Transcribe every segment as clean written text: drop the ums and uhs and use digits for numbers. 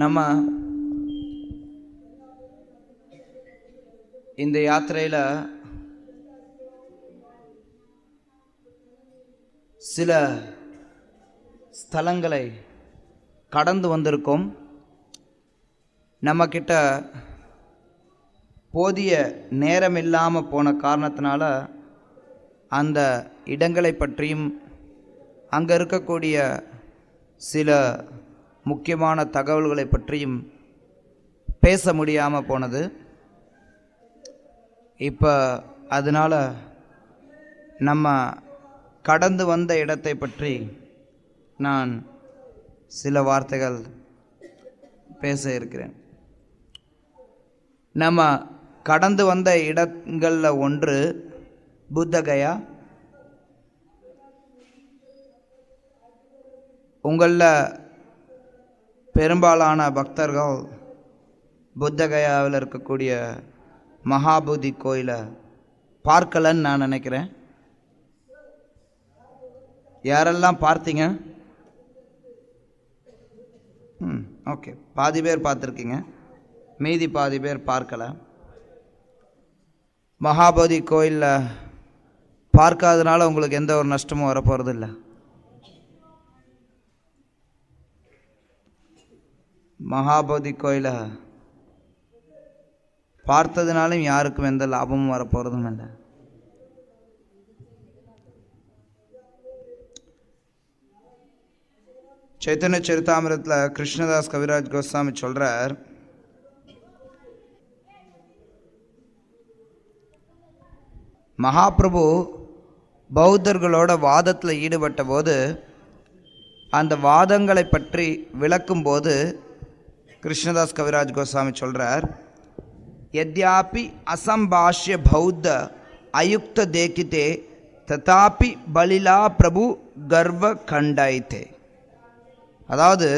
நம்ம இந்த யாத்திரையில் சில ஸ்தலங்களை கடந்து வந்திருக்கோம். நம்மக்கிட்ட போதிய நேரம் இல்லாமல் போன காரணத்தினால அந்த இடங்களை பற்றியும் அங்கே இருக்கக்கூடிய சில முக்கியமான தகவல்களை பற்றியும் பேச முடியாமல் போனது. இப்போ அதனால் நம்ம கடந்து வந்த இடத்தை பற்றி நான் சில வார்த்தைகள் பேச இருக்கிறேன். நம்ம கடந்து வந்த இடங்களில் ஒன்று புத்தகயா. உங்களில் பெரும்பாலான பக்தர்கள் புத்தகயாவில் இருக்கக்கூடிய மகாபோதி கோயிலை பார்க்கலன்னு நான் நினைக்கிறேன். யாரெல்லாம் பார்த்தீங்க? ஓகே, பாதி பேர் பார்த்துருக்கீங்க, மீதி பாதி பேர் பார்க்கல. மகாபோதி கோயிலில் பார்க்காதனால உங்களுக்கு எந்த ஒரு நஷ்டமும் வரப்போகிறது இல்லை. மகாபோதி கோயிலை பார்த்ததுனாலும் யாருக்கும் எந்த லாபமும் வரப்போகிறதும் இல்லை. சைத்தன்ய சரிதாமிரத்தில் கிருஷ்ணதாஸ் கவிராஜ் கோஸ்வாமி சொல்கிறார், மகாபிரபு பௌத்தர்களோட வாதத்தில் ஈடுபட்ட போது அந்த வாதங்களை பற்றி விளக்கும்போது கிருஷ்ணதாஸ் கவிராஜ் கோஸ்வாமி சொல்கிறார், யத்யாபி அசம்பாஷ்ய பௌத்த அயுக்த தேக்கித்தே ததாபி பலிலா பிரபு கர்வ கண்டாய்த்தே. அதாவது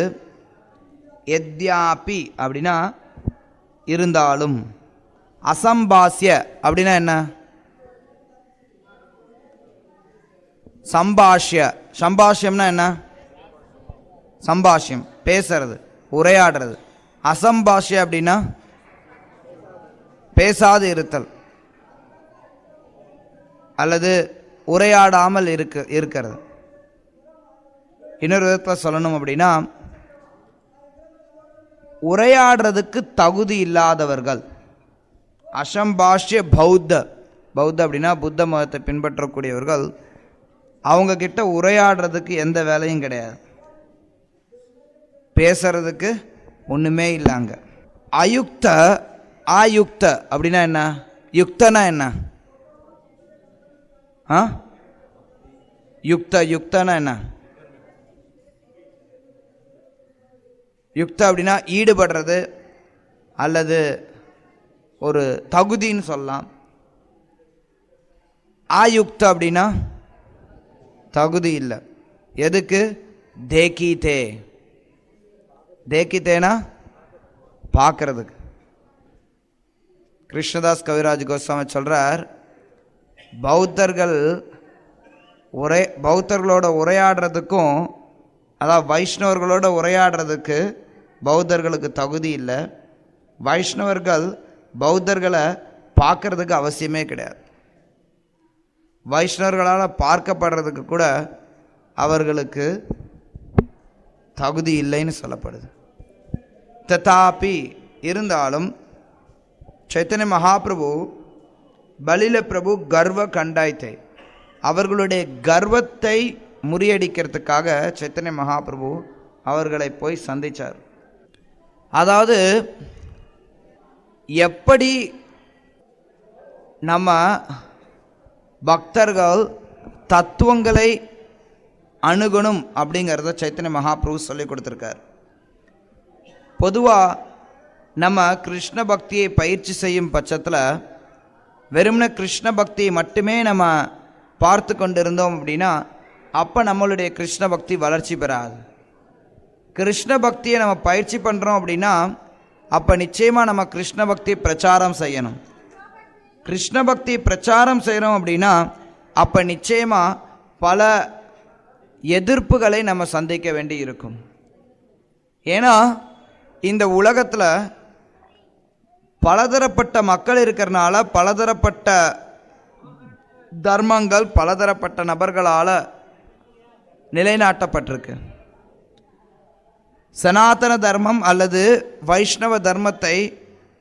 யத்யாபி அப்படின்னா இருந்தாலும், அசம்பாஷ்ய அப்படின்னா என்ன? சம்பாஷ்யம்னா என்ன? சம்பாஷ்யம், பேசுறது, உரையாடுறது. அசம்பாஷ்ய அப்படின்னா பேசாது இருத்தல் அல்லது உரையாடாமல் இருக்கிறது. இன்னொரு விதத்தில் சொல்லணும் அப்படின்னா, உரையாடுறதுக்கு தகுதி இல்லாதவர்கள். அசம்பாஷ்ய பௌத்த அப்படின்னா புத்த மதத்தை பின்பற்றக்கூடியவர்கள். அவங்கக்கிட்ட உரையாடுறதுக்கு எந்த வேலையும் கிடையாது, பேசுறதுக்கு ஒன்றுமே இல்லைங்க. ஆயுக்த அப்படின்னா என்ன? யுக்தனா என்ன? யுக்தனா என்ன? யுக்த அப்படின்னா ஈடுபடுறது அல்லது ஒரு தகுதின்னு சொல்லலாம். ஆயுக்த அப்படின்னா தகுதி இல்லை. எதுக்கு? தேக்கித்தேனா பார்க்கறதுக்கு. கிருஷ்ணதாஸ் கவிராஜ் கோஸ்வாமி சொல்கிறார், பௌத்தர்களோட உரையாடுறதுக்கும், அதாவது வைஷ்ணவர்களோட உரையாடுறதுக்கு பௌத்தர்களுக்கு தகுதி இல்லை. வைஷ்ணவர்கள் பௌத்தர்களை பார்க்கறதுக்கு அவசியமே கிடையாது. வைஷ்ணவர்களால் பார்க்கப்படுறதுக்கு கூட அவர்களுக்கு தகுதி இல்லைன்னு சொல்லப்படுது. ததாபி இருந்தாலும் சைத்தன்ய மகாபிரபு பலில பிரபு கர்வ கண்டாய்த்தை, அவர்களுடைய கர்வத்தை முறியடிக்கிறதுக்காக சைத்தன்ய மகாபிரபு அவர்களை போய் சந்தித்தார். அதாவது எப்படி நம்ம பக்தர்கள் தத்துவங்களை அணுகணும் அப்படிங்கிறத சைத்தன்ய மகாபிரபு சொல்லி கொடுத்துருக்கார். பொதுவாக நம்ம கிருஷ்ண பக்தியை பயிற்சி செய்யும் பட்சத்தில் வெறும்ன கிருஷ்ண பக்தியை மட்டுமே நம்ம பார்த்து கொண்டு இருந்தோம் அப்படின்னா அப்போ நம்மளுடைய கிருஷ்ண பக்தி வளர்ச்சி பெறாது. கிருஷ்ண பக்தியை நம்ம பயிற்சி பண்ணுறோம் அப்படின்னா அப்போ நிச்சயமாக நம்ம கிருஷ்ண பக்தி பிரச்சாரம் செய்யணும். கிருஷ்ண பக்தி பிரச்சாரம் செய்கிறோம் அப்படின்னா அப்போ நிச்சயமாக பல எதிர்ப்புகளை நம்ம சந்திக்க வேண்டி இருக்கும். ஏன்னா இந்த உலகத்தில் பலதரப்பட்ட மக்கள் இருக்கிறனால பலதரப்பட்ட தர்மங்கள் பலதரப்பட்ட நபர்களால் நிலைநாட்டப்பட்டிருக்கு. சனாதன தர்மம் அல்லது வைஷ்ணவ தர்மத்தை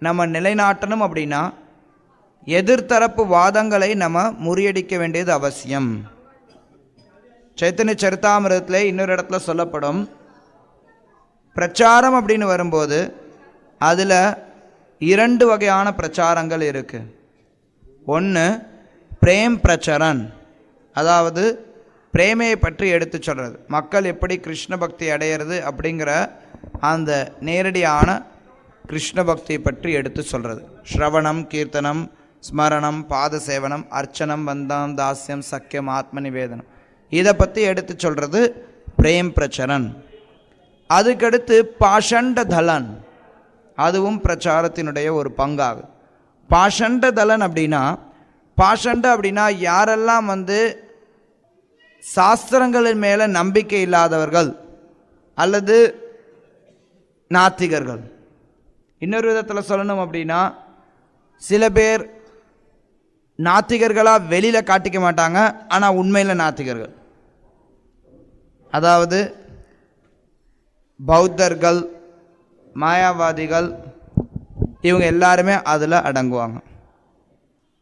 நம்ம நிலைநாட்டணும் அப்படின்னா எதிர்த்தரப்பு வாதங்களை நம்ம முறியடிக்க வேண்டியது அவசியம். சைத்தன்ய சரிதாமிரத்தில் இன்னொரு இடத்துல சொல்லப்படும், பிரச்சாரம் அப்படின்னு வரும்போது அதில் 2 வகையான பிரச்சாரங்கள் இருக்குது. ஒன்று பிரேம் பிரச்சரன், அதாவது பிரேமையை பற்றி எடுத்து சொல்கிறது, மக்கள் எப்படி கிருஷ்ண பக்தி அடையிறது அப்படிங்கிற அந்த நேரடியான கிருஷ்ண பக்தியை பற்றி எடுத்து சொல்கிறது. ஸ்ரவணம், கீர்த்தனம், ஸ்மரணம், பாத சேவனம், அர்ச்சனம், வந்தனம், தாஸ்யம், சக்கியம், ஆத்ம நிவேதனம், இதை பற்றி எடுத்து சொல்கிறது பிரேம் பிரச்சரன். அதுக்கடுத்து பாஷண்ட தலன், அதுவும் பிரச்சாரத்தினுடைய ஒரு பங்காகும். பாஷண்ட தலன் அப்படின்னா, பாஷண்ட அப்படின்னா யாரெல்லாம் சாஸ்திரங்களின் மேலே நம்பிக்கை இல்லாதவர்கள் அல்லது நாத்திகர்கள். இன்னொரு விதத்தில் சொல்லணும் அப்படின்னா, சில பேர் நாத்திகர்களாக வெளியில் காட்டிக்க மாட்டாங்க, ஆனால் உண்மையில் நாத்திகர்கள். அதாவது பௌத்தர்கள், மாயாவாதிகள், இவங்க எல்லாருமே அதில் அடங்குவாங்க.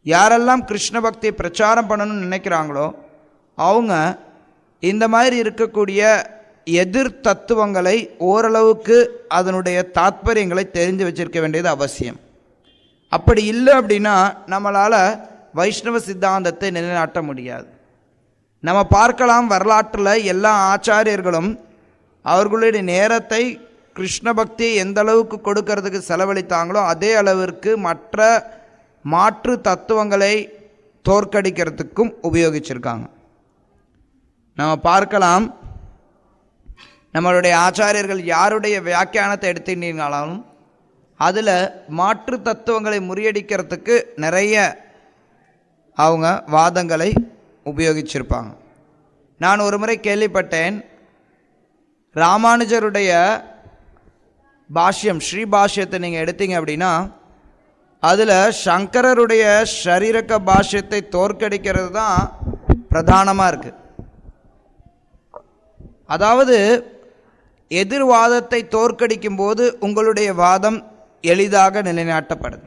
யாரெல்லாம் கிருஷ்ண பக்தியை பிரச்சாரம் பண்ணணும்னு நினைக்கிறாங்களோ அவங்க இந்த மாதிரி இருக்கக்கூடிய எதிர் தத்துவங்களை ஓரளவுக்கு அதனுடைய தாத்பரியங்களை தெரிஞ்சு வச்சிருக்க வேண்டியது அவசியம். அப்படி இல்லை அப்படின்னா நம்மளால் வைஷ்ணவ சித்தாந்தத்தை நிலைநாட்ட முடியாது. நம்ம பார்க்கலாம், வரலாற்றில் எல்லா ஆச்சாரியர்களும் அவர்களுடைய நேரத்தை கிருஷ்ண பக்தியை எந்த அளவுக்கு கொடுக்கறதுக்கு செலவழித்தாங்களோ அதே அளவிற்கு மற்ற மாற்று தத்துவங்களை தோற்கடிக்கிறதுக்கும் உபயோகிச்சிருக்காங்க. நம்ம பார்க்கலாம், நம்மளுடைய ஆச்சாரியர்கள் யாருடைய வியாக்கியானத்தை எடுத்துட்டீங்கனாலும் அதில் மாற்று தத்துவங்களை முறியடிக்கிறதுக்கு நிறைய அவங்க வாதங்களை உபயோகிச்சிருப்பாங்க. நான் ஒரு முறை கேள்விப்பட்டேன், ராமானுஜருடைய பாஷ்யம், ஸ்ரீ பாஷ்யத்தை நீங்கள் எடுத்தீங்க அப்படின்னா அதில் சங்கரருடைய ஷரீரக பாஷ்யத்தை தோற்கடிக்கிறது தான் பிரதானமாக இருக்குது. அதாவது எதிர்வாதத்தை தோற்கடிக்கும் போது உங்களுடைய வாதம் எளிதாக நிலைநாட்டப்படுது.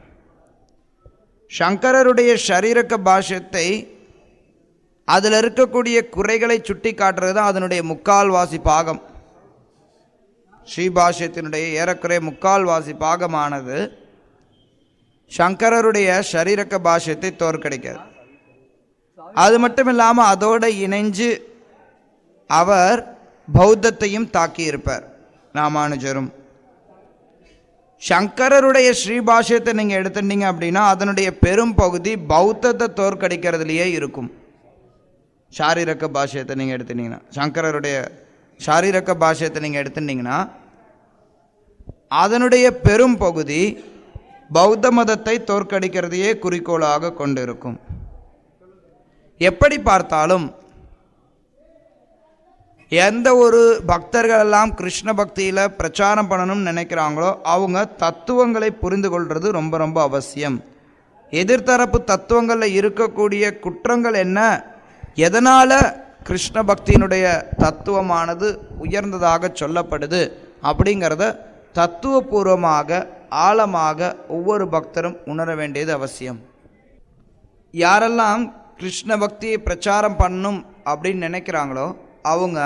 சங்கரருடைய ஷரீரக பாஷ்யத்தை அதில் இருக்கக்கூடிய குறைகளை சுட்டி காட்டுறது தான் அதனுடைய முக்கால்வாசி பாகம். ஸ்ரீபாஷ்யத்தினுடைய ஏறக்குறைய முக்கால்வாசி பாகமானது சங்கரருடைய ஷரீரக பாஷ்யத்தை தோற்கடிக்கிறது. அது மட்டும் இல்லாமல் அதோடு இணைஞ்சு அவர் பௌத்தத்தையும் தாக்கியிருப்பார் ராமானுஜரும். சங்கரருடைய ஸ்ரீபாஷ்யத்தை நீங்கள் எடுத்துட்டீங்க அப்படின்னா அதனுடைய பெரும் பகுதி பௌத்தத்தை தோற்கடிக்கிறதுலையே இருக்கும். ஷாரீரக பாஷ்யத்தை நீங்கள் எடுத்துட்டீங்கன்னா, சங்கரருடைய ஷாரீரக பாஷ்யத்தை நீங்கள் எடுத்துட்டீங்கன்னா அதனுடைய பெரும் பகுதி பௌத்த மதத்தை தோற்கடிக்கிறதையே குறிக்கோளாக கொண்டிருக்கும். எப்படி பார்த்தாலும் எந்த ஒரு பக்தர்களெல்லாம் கிருஷ்ண பக்தியில் பிரச்சாரம் பண்ணணும்னு நினைக்கிறாங்களோ அவங்க தத்துவங்களை புரிந்து கொள்வது ரொம்ப ரொம்ப அவசியம். எதிர்த்தரப்பு தத்துவங்களில் இருக்கக்கூடிய குற்றங்கள் என்ன, எதனால் கிருஷ்ண பக்தியினுடைய தத்துவமானது உயர்ந்ததாக சொல்லப்படுது அப்படிங்கிறத தத்துவபூர்வமாக ஆழமாக ஒவ்வொரு பக்தரும் உணர வேண்டியது அவசியம். யாரெல்லாம் கிருஷ்ண பக்தியை பிரச்சாரம் பண்ணணும் அப்படின்னு நினைக்கிறாங்களோ அவங்க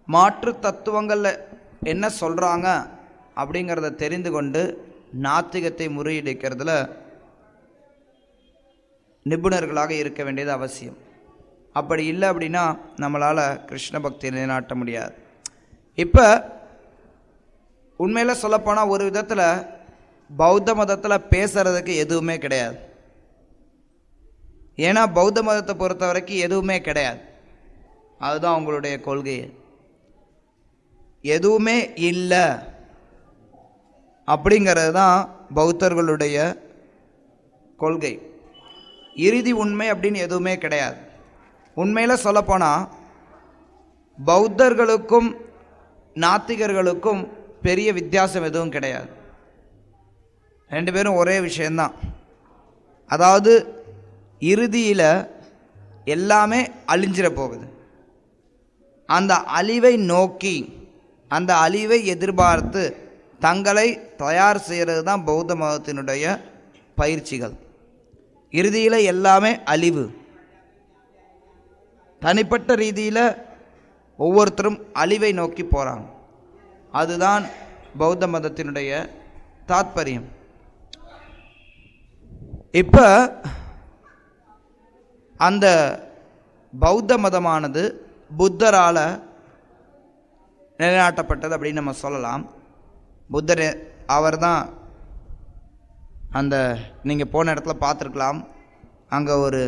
மாற்று தத்துவங்களில் என்ன சொல்கிறாங்க அப்படிங்கிறத தெரிந்து கொண்டு நாத்திகத்தை முறியடிக்கிறதுல நிபுணர்களாக இருக்க வேண்டியது அவசியம். அப்படி இல்லை அப்படின்னா நம்மளால் கிருஷ்ண பக்தியை நிலைநாட்ட முடியாது. இப்போ உண்மையில் சொல்லப்போனால் ஒரு விதத்தில் பௌத்த மதத்தில் பேசுகிறதுக்கு எதுவுமே கிடையாது. ஏன்னா பௌத்த மதத்தை பொறுத்த வரைக்கும் எதுவுமே கிடையாது, அதுதான் அவங்களுடைய கொள்கை. எதுவுமே இல்லை அப்படிங்கிறது தான் பௌத்தர்களுடைய கொள்கை. இறுதி உண்மை அப்படின்னு எதுவுமே கிடையாது. உண்மையில் சொல்லப்போனால் பௌத்தர்களுக்கும் நாத்திகர்களுக்கும் பெரிய வித்தியாசம் எதுவும் கிடையாது. ரெண்டு பேரும் ஒரே விஷயந்தான். அதாவது இறுதியில் எல்லாமே அழிஞ்சிட போகுது. அந்த அழிவை நோக்கி, அந்த அழிவை எதிர்பார்த்து தங்களை தயார் செய்கிறது தான் பௌத்த மதத்தினுடைய பயிற்சிகள். இறுதியில் எல்லாமே அழிவு. தனிப்பட்ட ரீதியில் ஒவ்வொருத்தரும் அழிவை நோக்கி போகிறாங்க. அதுதான் பௌத்த மதத்தினுடைய தாத்பரியம். இப்போ அந்த பௌத்த மதமானது புத்தரால் நிலைநாட்டப்பட்டது அப்படின்னு நம்ம சொல்லலாம். புத்தர் அவர் தான் அந்த நீங்கள் போன இடத்துல பார்த்துருக்கலாம், அங்கே ஒரு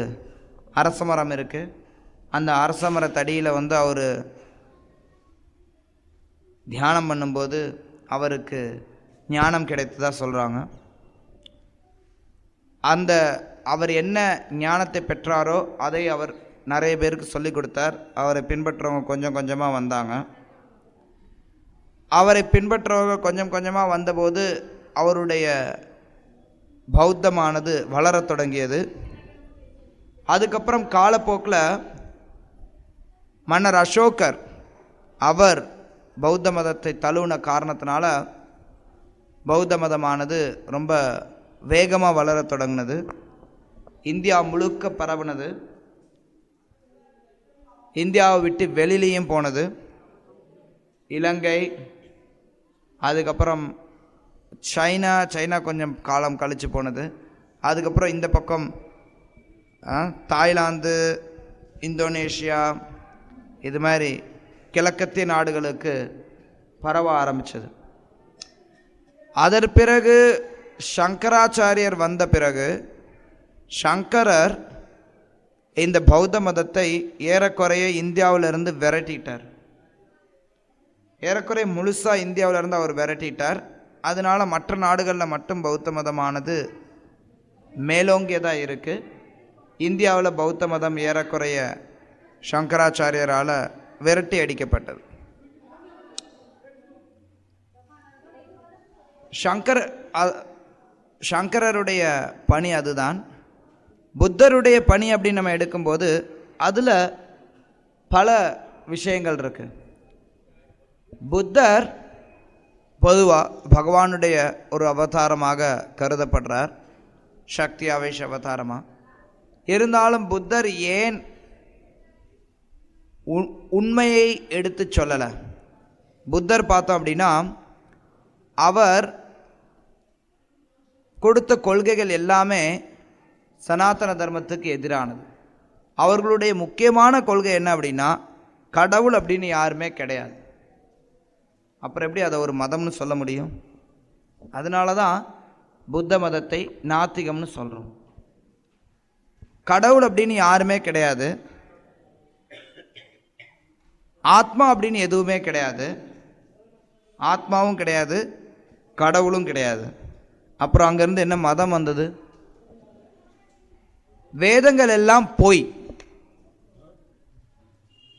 அரச மரம் இருக்குது. அந்த அரச மரத்தடியில் அவர் தியானம் பண்ணும்போது அவருக்கு ஞானம் கிடைத்ததாக சொல்கிறாங்க. அந்த அவர் என்ன ஞானத்தை பெற்றாரோ அதை அவர் நிறைய பேருக்கு சொல்லி கொடுத்தார். அவரை பின்பற்றவங்க கொஞ்சம் கொஞ்சமாக வந்தாங்க. அவரை பின்பற்றவங்க கொஞ்சம் கொஞ்சமாக வந்தபோது அவருடைய பௌத்தமானது வளரத் தொடங்கியது. அதுக்கப்புறம் காலப்போக்கில் மன்னர் அசோகர் அவர் பௌத்த மதத்தை தழுவின காரணத்தினால பௌத்த மதமானது ரொம்ப வேகமாக வளரத் தொடங்கினது. இந்தியா முழுக்க பரவுனது. இந்தியாவை விட்டு வெளியிலையும் போனது. இலங்கை, அதுக்கப்புறம் சைனா கொஞ்சம் காலம் கழித்து போனது. அதுக்கப்புறம் இந்த பக்கம் தாய்லாந்து, இந்தோனேஷியா, இது மாதிரி கிழக்கத்திய நாடுகளுக்கு பரவ ஆரம்பித்தது. அதன் பிறகு சங்கராச்சாரியர் வந்த பிறகு சங்கரர் இந்த பௌத்த மதத்தை ஏறக்குறைய இந்தியாவிலிருந்து விரட்டிட்டார். ஏறக்குறைய முழுசாக இந்தியாவிலிருந்து அவர் விரட்டிட்டார். அதனால் மற்ற நாடுகளில் மட்டும் பௌத்த மதமானது மேலோங்கியதாக இருக்குது. இந்தியாவில் பௌத்த மதம் ஏறக்குறைய சங்கராச்சாரியரால் விரட்டி அடிக்கப்பட்டது. சங்கரருடைய பணி அதுதான். புத்தருடைய பணி அப்படின்னு நம்ம எடுக்கும்போது அதில் பல விஷயங்கள் இருக்குது. புத்தர் பொதுவாக பகவானுடைய ஒரு அவதாரமாக கருதப்படுறார், சக்தி ஆவேஷ அவதாரமாக. இருந்தாலும் புத்தர் ஏன் உண்மையை எடுத்து சொல்லலை? புத்தர் பார்த்தோம் அப்படின்னா அவர் கொடுத்த கொள்கைகள் எல்லாமே சனாதன தர்மத்துக்கு எதிரானது. அவர்களுடைய முக்கியமான கொள்கை என்ன அப்படின்னா கடவுள் அப்படின்னு யாருமே கிடையாது. அப்புறம் எப்படி அதை ஒரு மதம்னு சொல்ல முடியும்? அதனால தான் புத்த மதத்தை நாத்திகம்னு சொல்கிறோம். கடவுள் அப்படின்னு யாருமே கிடையாது, ஆத்மா அப்படின்னு எதுவுமே கிடையாது, ஆத்மாவும் கிடையாது, கடவுளும் கிடையாது. அப்புறம் அங்கேருந்து என்ன மதம் வந்தது? வேதங்கள் எல்லாம் பொய்,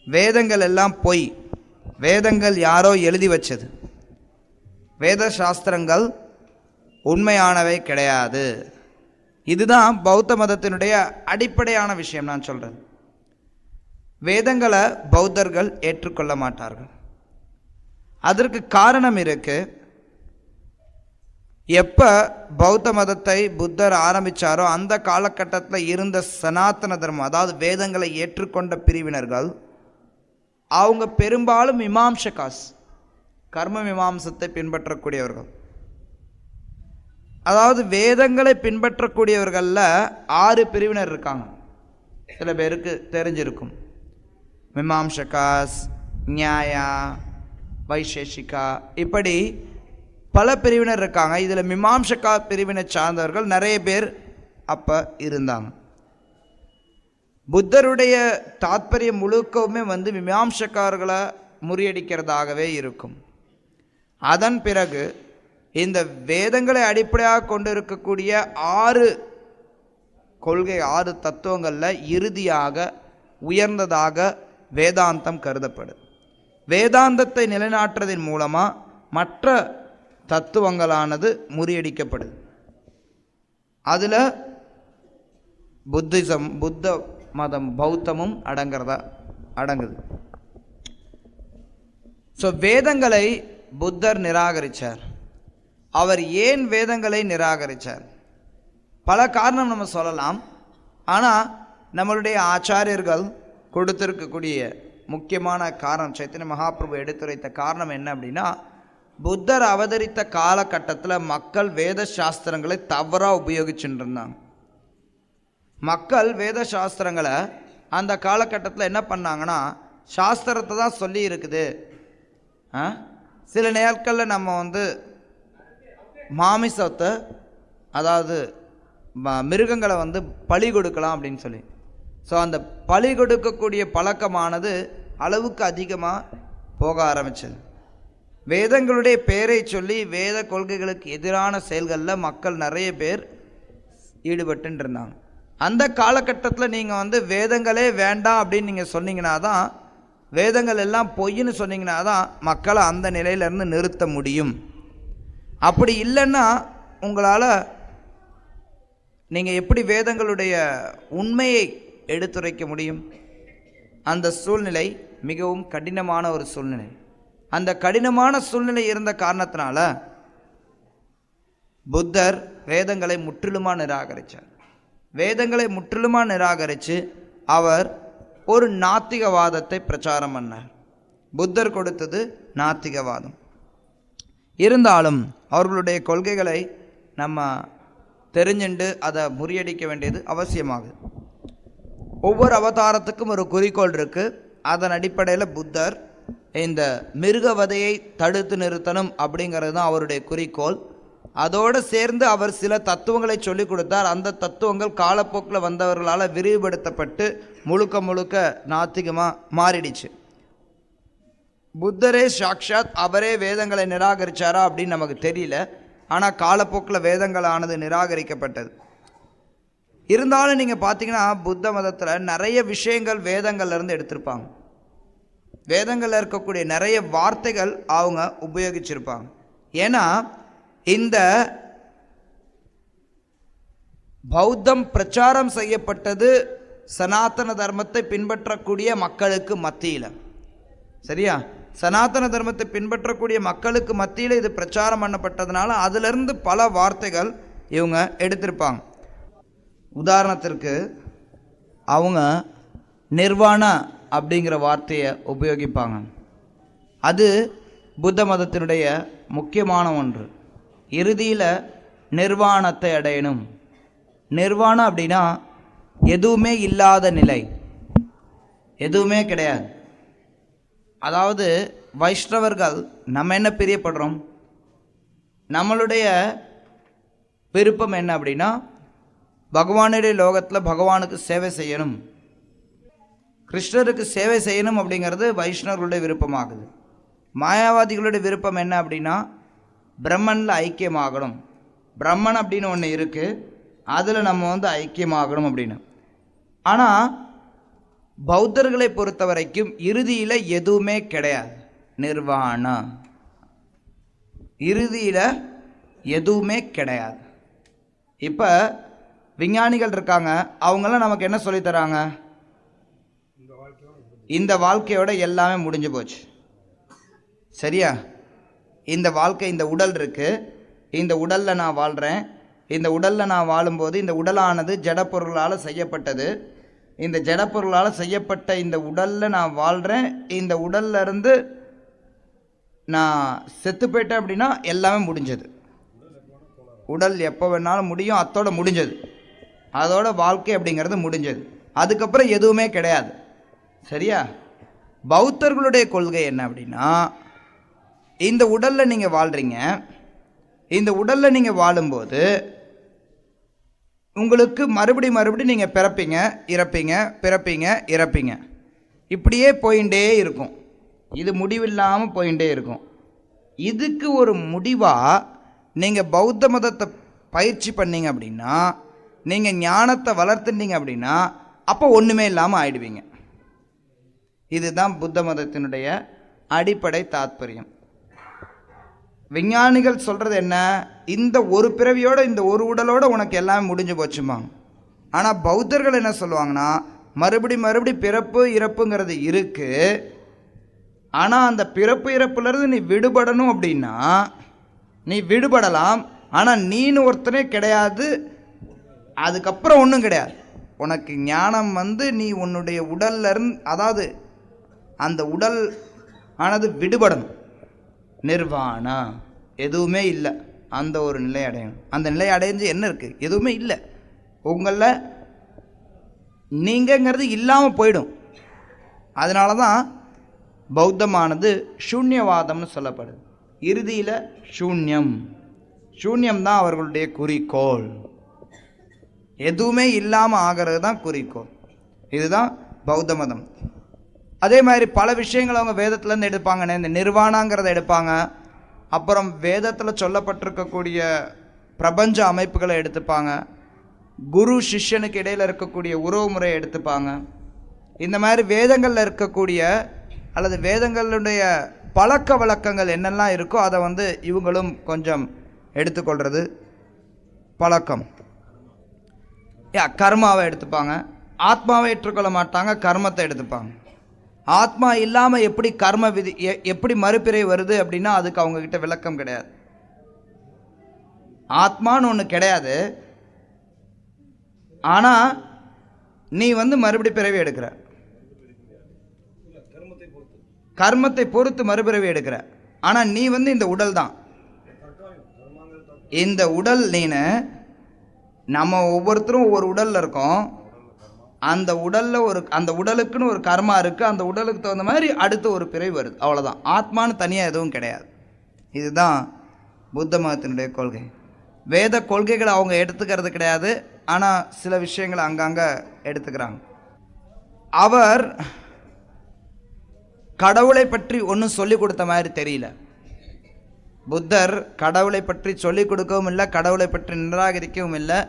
வேதங்கள் எல்லாம் பொய். வேதங்கள் யாரோ எழுதி வச்சது. வேத சாஸ்திரங்கள் உண்மையானவை கிடையாது. இதுதான் பௌத்த மதத்தினுடைய அடிப்படையான விஷயம். நான் சொல்கிறது, வேதங்களை பௌத்தர்கள் ஏற்றுக்கொள்ள மாட்டார்கள். அதற்கு காரணம் இருக்கு. எப்போ பௌத்த மதத்தை புத்தர் ஆரம்பித்தாரோ அந்த காலகட்டத்தில் இருந்த சனாதன தர்மம், அதாவது வேதங்களை ஏற்றுக்கொண்ட பிரிவினர்கள், அவங்க பெரும்பாலும் மீமாம்சகாஸ், கர்ம மீமாம்சத்தை பின்பற்றக்கூடியவர்கள். அதாவது வேதங்களை பின்பற்றக்கூடியவர்களில் 6 பிரிவினர் இருக்காங்க. சில பேருக்கு தெரிஞ்சிருக்கும். மீமாம்சகாஸ், நியாயா, வைசேஷிகா, இப்படி பல பிரிவினர் இருக்காங்க. இதில் மீமாம்சகா பிரிவினை சார்ந்தவர்கள் நிறைய பேர் அப்போ இருந்தாங்க. புத்தருடைய தாத்பரியம் முழுக்கவுமே மீமாம்சக்காரர்களை முறியடிக்கிறதாகவே இருக்கும். அதன் பிறகு இந்த வேதங்களை அடிப்படையாக கொண்டு இருக்கக்கூடிய 6 கொள்கை, 6 தத்துவங்களில் இறுதியாக உயர்ந்ததாக வேதாந்தம் கருதப்படுது. வேதாந்தத்தை நிலைநாட்டுறதன் மூலமாக மற்ற தத்துவங்களானது முறியடிக்கப்படுது. அதில் புத்த மதம், பௌத்தமும் அடங்குது. ஸோ வேதங்களை புத்தர் நிராகரித்தார். அவர் ஏன் வேதங்களை நிராகரித்தார்? பல காரணம் நம்ம சொல்லலாம். ஆனால் நம்மளுடைய ஆச்சாரியர்கள் கொடுத்திருக்கக்கூடிய முக்கியமான காரணம், சைத்தன்ய மகாபிரபு எடுத்துரைத்த காரணம் என்ன அப்படின்னா, புத்தர் அவதரித்த காலகட்டத்தில் மக்கள் வேத சாஸ்திரங்களை தவறாக உபயோகிச்சுட்டு இருந்தாங்க. மக்கள் வேத சாஸ்திரங்களை அந்த காலகட்டத்தில் என்ன பண்ணாங்கன்னா, சாஸ்திரத்தை தான் சொல்லி இருக்குது. சில நேரங்களில் நம்ம மாமிசத்தை, அதாவது மிருகங்களை பலி கொடுக்கலாம் அப்படின்னு சொல்லி, ஸோ அந்த பலி கொடுக்கக்கூடிய பழக்கமானது அளவுக்கு அதிகமாக போக ஆரம்பிச்சது. வேதங்களுடைய பெயரை சொல்லி வேத கொள்கைகளுக்கு எதிரான செயல்களில் மக்கள் நிறைய பேர் ஈடுபட்டு இருந்தாங்க. அந்த காலகட்டத்தில் நீங்கள் வேதங்களே வேண்டாம் அப்படின்னு நீங்கள் சொன்னீங்கன்னா தான், வேதங்கள் எல்லாம் பொய்ன்னு சொன்னீங்கன்னா தான் மக்களை அந்த நிலையிலேருந்து நிறுத்த முடியும். அப்படி இல்லைன்னா உங்களால் நீங்கள் எப்படி வேதங்களுடைய உண்மையை எடுத்துரைக்க முடியும்? அந்த சூழ்நிலை மிகவும் கடினமான ஒரு சூழ்நிலை. அந்த கடினமான சூழ்நிலை இருந்த காரணத்தினால புத்தர் வேதங்களை முற்றிலுமாக நிராகரித்தார். வேதங்களை முற்றிலுமாக நிராகரித்து அவர் ஒரு நாத்திகவாதத்தை பிரச்சாரம் பண்ணார். புத்தர் கொடுத்தது நாத்திகவாதம். இருந்தாலும் அவர்களுடைய கொள்கைகளை நம்ம தெரிஞ்சுண்டு அதை முறியடிக்க வேண்டியது அவசியமாகுது. ஒவ்வொரு அவதாரத்துக்கும் ஒரு குறிக்கோள் இருக்குது. அதன் அடிப்படையில் புத்தர் இந்த மிருகவதையை தடுத்து நிறுத்தணும் அப்படிங்கிறது தான் அவருடைய குறிக்கோள். அதோடு சேர்ந்து அவர் சில தத்துவங்களை சொல்லிக் கொடுத்தார். அந்த தத்துவங்கள் காலப்போக்கில் வந்தவர்களால் விரிவுபடுத்தப்பட்டு முழுக்க நாத்திகமாக மாறிடுச்சு. புத்தரே சாக்ஷாத் அவரே வேதங்களை நிராகரித்தாரா அப்படின்னு நமக்கு தெரியல. ஆனால் காலப்போக்கில் வேதங்களானது நிராகரிக்கப்பட்டது. இருந்தாலும் நீங்கள் பார்த்தீங்கன்னா புத்த மதத்தில் நிறைய விஷயங்கள் வேதங்கள்லேருந்து எடுத்திருப்பாங்க. வேதங்களில் இருக்கக்கூடிய நிறைய வார்த்தைகள் அவங்க உபயோகிச்சிருப்பாங்க. ஏன்னா இந்த பௌத்தம் பிரச்சாரம் செய்யப்பட்டது சனாதன தர்மத்தை பின்பற்றக்கூடிய மக்களுக்கு மத்தியில். சரியா? சனாதன தர்மத்தை பின்பற்றக்கூடிய மக்களுக்கு மத்தியில் இது பிரச்சாரம் பண்ணப்பட்டதுனால அதிலிருந்து பல வார்த்தைகள் இவங்க எடுத்திருப்பாங்க. உதாரணத்திற்கு அவங்க நிர்வாணா அப்படிங்கிற வார்த்தையை உபயோகிப்பாங்க. அது புத்த மதத்தினுடைய முக்கியமான ஒன்று. இறுதியில் நிர்வாணத்தை அடையணும். நிர்வாணம் அப்படின்னா எதுவுமே இல்லாத நிலை, எதுவுமே கிடையாது. அதாவது வைஷ்ணவர்கள் நம்ம என்ன பிரியப்படுறோம், நம்மளுடைய விருப்பம் என்ன அப்படின்னா, பகவானுடைய லோகத்தில் பகவானுக்கு சேவை செய்யணும், கிருஷ்ணருக்கு சேவை செய்யணும் அப்படிங்கிறது வைஷ்ணவர்களுடைய விருப்பமாகுது. மாயாவாதிகளுடைய விருப்பம் என்ன அப்படின்னா, பிரம்மனில் ஐக்கியமாகணும். பிரம்மன் அப்படின்னு ஒன்று இருக்குது, அதில் நம்ம ஐக்கியமாகணும் அப்படின்னு. ஆனால் பௌத்தர்களை பொறுத்த வரைக்கும் இறுதியில் எதுவுமே கிடையாது, நிர்வாணா. இறுதியில் எதுவுமே கிடையாது. இப்போ விஞ்ஞானிகள் இருக்காங்க, அவங்களாம் நமக்கு என்ன சொல்லித்தராங்க? இந்த வாழ்க்கையோட எல்லாமே முடிஞ்சு போச்சு. சரியா? இந்த வாழ்க்கை, இந்த உடல் இருக்குது, இந்த உடலில் நான் வாழ்கிறேன். இந்த உடலில் நான் வாழும்போது இந்த உடலானது ஜடப்பொருளால் செய்யப்பட்டது. இந்த ஜடப்பொருளால் செய்யப்பட்ட இந்த உடலில் நான் வாழ்கிறேன். இந்த உடல்ல இருந்து நான் செத்து போயிட்டேன் அப்படின்னா எல்லாமே முடிஞ்சது. உடல் எப்போ வேணாலும் முடியும், அத்தோட முடிஞ்சது. அதோட வாழ்க்கை அப்படிங்கிறது முடிஞ்சது. அதுக்கப்புறம் எதுவுமே கிடையாது. சரியா? பௌத்தர்களுடைய கொள்கை என்ன அப்படின்னா, இந்த உடலில் நீங்கள் வாழ்கிறீங்க, இந்த உடலில் நீங்கள் வாழும்போது உங்களுக்கு மறுபடியும் நீங்கள் பிறப்பீங்க, இறப்பீங்க, பிறப்பீங்க, இறப்பீங்க. இப்படியே போயிட்டே இருக்கும். இது முடிவில்லாமல் போயிட்டே இருக்கும். இதுக்கு ஒரு முடிவாக நீங்கள் பௌத்த மதத்தை பயிற்சி பண்ணீங்க அப்படின்னா, நீங்கள் ஞானத்தை வளர்த்துட்டீங்க அப்படின்னா, அப்போ ஒன்றுமே இல்லாமல் ஆயிடுவீங்க. இதுதான் புத்த மதத்தினுடைய அடிப்படை தாத்பரியம். விஞ்ஞானிகள் சொல்கிறது என்ன, இந்த ஒரு பிறவியோட இந்த ஒரு உடலோட உனக்கு எல்லாமே முடிஞ்சு போச்சுமாங்க. ஆனால் பௌத்தர்கள் என்ன சொல்லுவாங்கன்னா, மறுபடி பிறப்பு இறப்புங்கிறது இருக்குது. ஆனால் அந்த பிறப்பு இறப்புலேருந்து நீ விடுபடணும் அப்படின்னா நீ விடுபடலாம். ஆனால் நீனு ஒருத்தனே கிடையாது, அதுக்கப்புறம் ஒன்றும் கிடையாது. உனக்கு ஞானம் வந்து நீ உன்னுடைய உடல்ல இருந்து, அதாவது அந்த உடல் ஆனது விடுபடணும். நிர்வாணா எதுவுமே இல்லை, அந்த ஒரு நிலை அடையணும். அந்த நிலை அடைஞ்சு என்ன இருக்குது, எதுவுமே இல்லை உங்களில், நீங்கிறது இல்லாமல் போயிடும். அதனால தான் பௌத்தமானது சூன்யவாதம்னு சொல்லப்படுது. இறுதியில் சூன்யம்தான் அவர்களுடைய குறிக்கோள். எதுவுமே இல்லாமல் ஆகிறது தான் குறிக்கோள். இதுதான் பௌத்த மதம். அதே மாதிரி பல விஷயங்கள் அவங்க வேதத்துலேருந்து எடுப்பாங்கன்னு, இந்த நிர்வாணங்கிறத எடுப்பாங்க. அப்புறம் வேதத்தில் சொல்லப்பட்டிருக்கக்கூடிய பிரபஞ்ச அமைப்புகளை எடுத்துப்பாங்க. குரு சிஷ்யனுக்கு இடையில் இருக்கக்கூடிய உறவு முறையை எடுத்துப்பாங்க. இந்த மாதிரி வேதங்களில் இருக்கக்கூடிய அல்லது வேதங்களுடைய பழக்க வழக்கங்கள் என்னெல்லாம் இருக்கோ அதை வந்து இவங்களும் கொஞ்சம் எடுத்துக்கொள்கிறது பழக்கம். கர்மாவை எடுத்துப்பாங்க. ஆத்மாவை ஏற்றுக்கொள்ள மாட்டாங்க, கர்மத்தை எடுத்துப்பாங்க. ஆத்மா இல்லாமல் எப்படி கர்ம விதி, எப்படி மறுபிறை வருது அப்படின்னா அதுக்கு அவங்கக்கிட்ட விளக்கம் கிடையாது. ஆத்மான்னு ஒன்று கிடையாது, ஆனால் நீ வந்து மறுபடி பிறவி எடுக்கிற, கர்மத்தை பொறுத்து மறுபிறவி எடுக்கிற. ஆனால் நீ வந்து இந்த உடல் தான், இந்த உடல் நீனு. நம்ம ஒவ்வொருத்தரும் ஒவ்வொரு உடலில் இருக்கோம். அந்த உடலில் அந்த உடலுக்குன்னு ஒரு கர்மா இருக்குது. அந்த உடலுக்கு தகுந்த மாதிரி அடுத்த ஒரு பிறவி வருது, அவ்வளோதான். ஆத்மானு தனியாக எதுவும் கிடையாது. இதுதான் புத்த மதத்தினுடைய கொள்கை. வேத கொள்கைகளை அவங்க எடுத்துக்கிறது கிடையாது, ஆனால் சில விஷயங்களை அங்கங்கே எடுத்துக்கிறாங்க. அவர் கடவுளை பற்றி ஒன்றும் சொல்லிக் கொடுத்த மாதிரி தெரியல. புத்தர் கடவுளை பற்றி சொல்லிக் கொடுக்கவும் இல்லை, கடவுளை பற்றி நிராகரிக்கவும் இல்லை.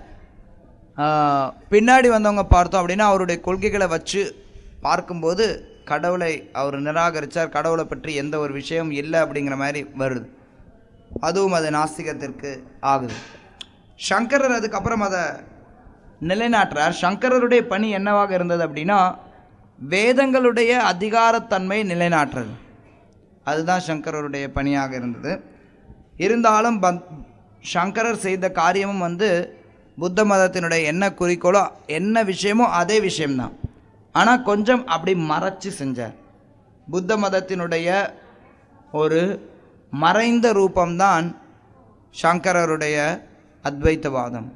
பின்னாடி வந்தவங்க பார்த்தோம் அப்படின்னா அவருடைய கொள்கைகளை வச்சு பார்க்கும்போது கடவுளை அவர் நிராகரித்தார், கடவுளை பற்றி எந்த ஒரு விஷயமும் இல்லை அப்படிங்கிற மாதிரி வருது. அதுவும் அது நாஸ்திகத்திற்கு ஆகுது. சங்கரர் அதுக்கப்புறம் அதை நிலைநாட்டுறார். சங்கரருடைய பணி என்னவாக இருந்தது அப்படின்னா வேதங்களுடைய அதிகாரத்தன்மை நிலைநாட்டுறது. அதுதான் சங்கரருடைய பணியாக இருந்தது. இருந்தாலும் சங்கரர் செய்த காரியமும் வந்து புத்த மதத்தினுடைய என்ன குறிக்கோளோ என்ன விஷயமோ அதே விஷயம்தான், ஆனால் கொஞ்சம் அப்படி மறைச்சு செஞ்சார். புத்த மதத்தினுடைய ஒரு மறைந்த ரூபம்தான் சங்கரருடைய அத்வைத்தவாதம்.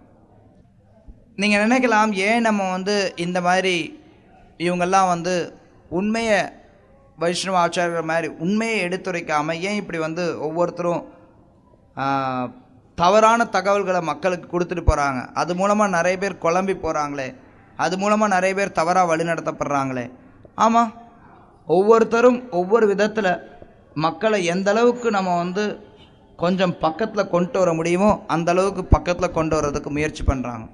நீங்கள் நினைக்கலாம், ஏன் நம்ம வந்து இந்த மாதிரி இவங்கெல்லாம் வந்து உண்மையை வைஷ்ணவ ஆச்சாரியர்கள் மாதிரி உண்மையை எடுத்துரைக்காமல் ஏன் இப்படி வந்து ஒவ்வொருத்தரும் தவறான தகவல்களை மக்களுக்கு கொடுத்துட்டு போகிறாங்க, அது மூலமாக நிறைய பேர் குழம்பி போகிறாங்களே, அது மூலமாக நிறைய பேர் தவறாக வழிநடத்தப்படுறாங்களே. ஆமாம், ஒவ்வொருத்தரும் ஒவ்வொரு விதத்தில் மக்களை எந்த அளவுக்கு நம்ம வந்து கொஞ்சம் பக்கத்தில் கொண்டு வர முடியுமோ அந்த அளவுக்கு பக்கத்தில் கொண்டு வர்றதுக்கு முயற்சி பண்ணுறாங்க.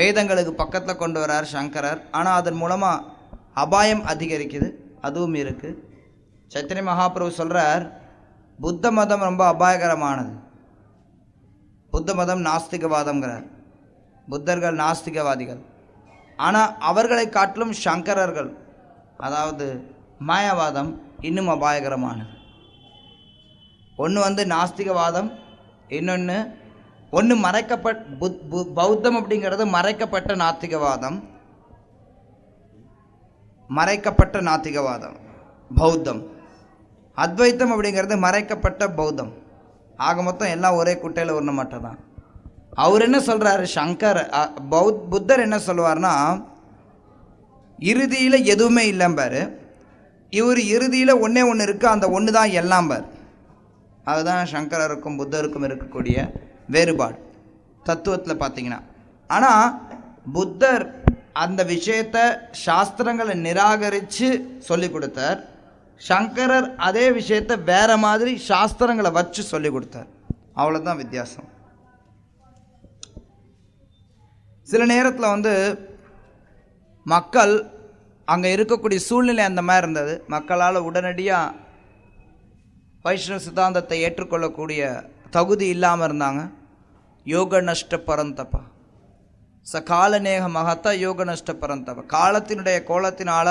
வேதங்களுக்கு பக்கத்தில் கொண்டு வர்றார் சங்கரர், ஆனால் அதன் மூலமாக அபாயம் அதிகரிக்குது, அதுவும் இருக்குது. சைத்தன்ய மகாபிரபு சொல்கிறார், புத்த மதம் ரொம்ப அபாயகரமானது. புத்த மதம் நாஸ்திகவாதம்ங்கிறார். புத்தர்கள் நாஸ்திகவாதிகள், ஆனால் அவர்களை காட்டிலும் சங்கரர்கள், அதாவது மாயாவாதம் இன்னும் அபாயகரமானது. ஒன்று வந்து நாஸ்திகவாதம், இன்னொன்று பௌத்தம் அப்படிங்கிறது மறைக்கப்பட்ட நாத்திகவாதம், மறைக்கப்பட்ட நாத்திகவாதம் பௌத்தம். அத்வைத்தம் அப்படிங்கிறது மறைக்கப்பட்ட பௌத்தம். ஆக மொத்தம் எல்லாம் ஒரே குட்டையில் ஒன்று மட்டும் தான். அவர் என்ன சொல்கிறாரு, புத்தர் என்ன சொல்லுவார்னா இறுதியில் எதுவுமே இல்லைம்பார். இவர் இறுதியில் ஒன்றே ஒன்று இருக்குது, அந்த ஒன்று தான் எல்லாம் பார். அதுதான் சங்கரருக்கும் புத்தருக்கும் இருக்கக்கூடிய வேறுபாடு தத்துவத்தில் பார்த்தீங்கன்னா. ஆனால் புத்தர் அந்த விஷயத்தை சாஸ்திரங்களை நிராகரித்து சொல்லி கொடுத்தார். சங்கரர் அதே விஷயத்தை வேற மாதிரி சாஸ்திரங்களை வச்சு சொல்லி கொடுத்தார். அவ்வளோதான் வித்தியாசம். சில நேரத்தில் வந்து மக்கள் அங்கே இருக்கக்கூடிய சூழ்நிலை அந்த மாதிரி இருந்தது. மக்களால் உடனடியாக வைஷ்ணவ சித்தாந்தத்தை ஏற்றுக்கொள்ளக்கூடிய தகுதி இல்லாமல் இருந்தாங்க. யோக நஷ்ட பரந்தப்பா சகாலநேக மகத்தா யோக நஷ்ட பரந்தப்பா. காலத்தினுடைய கோலத்தினால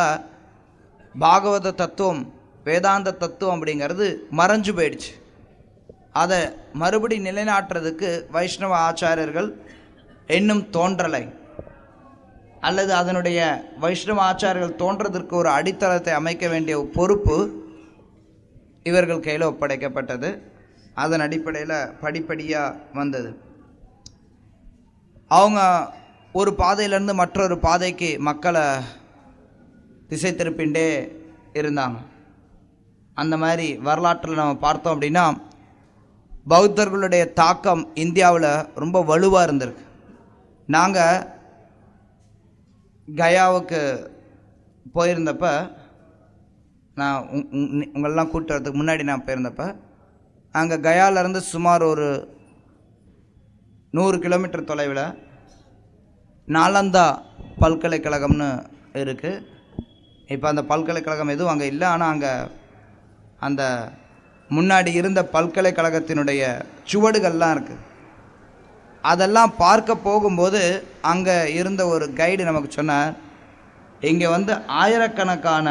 பாகவத தத்துவம் வேதாந்த தத்துவம் அப்படிங்கிறது மறைஞ்சு போயிடுச்சு. அதை மறுபடி நிலைநாட்டுறதுக்கு வைஷ்ணவ ஆச்சாரியர்கள் இன்னும் தோன்றலை, அல்லது அதனுடைய வைஷ்ணவ ஆச்சாரியர்கள் தோன்றதற்கு ஒரு அடித்தளத்தை அமைக்க வேண்டிய பொறுப்பு இவர்கள் கையில் ஒப்படைக்கப்பட்டது. அதன் அடிப்படையில் படிப்படியாக வந்தது. அவங்க ஒரு பாதையிலேருந்து மற்றொரு பாதைக்கு மக்களை திசை திருப்பிண்டே இருந்தாங்க. அந்த மாதிரி வரலாற்றில் நம்ம பார்த்தோம் அப்படின்னா பௌத்தர்களுடைய தாக்கம் இந்தியாவில் ரொம்ப வலுவாக இருந்திருக்கு. நாங்கள் கயாவுக்கு போயிருந்தப்ப, நான் உங்களெல்லாம் கூப்பிட்டு வரதுக்கு முன்னாடி நான் போயிருந்தப்ப, அங்கே கயாவிலேருந்து சுமார் ஒரு 100 கிலோமீட்டர் தொலைவில் நாலந்தா பல்கலைக்கழகம்னு இருக்குது. இப்போ அந்த பல்கலைக்கழகம் எதுவும் அங்கே இல்லை. ஆனால் அங்கே அந்த முன்னாடி இருந்த பல்கலைக்கழகத்தினுடைய சுவடுகள்லாம் இருக்குது. அதெல்லாம் பார்க்க போகும்போது அங்கே இருந்த ஒரு கைடு நமக்கு சொன்னார், இங்கே ஆயிரக்கணக்கான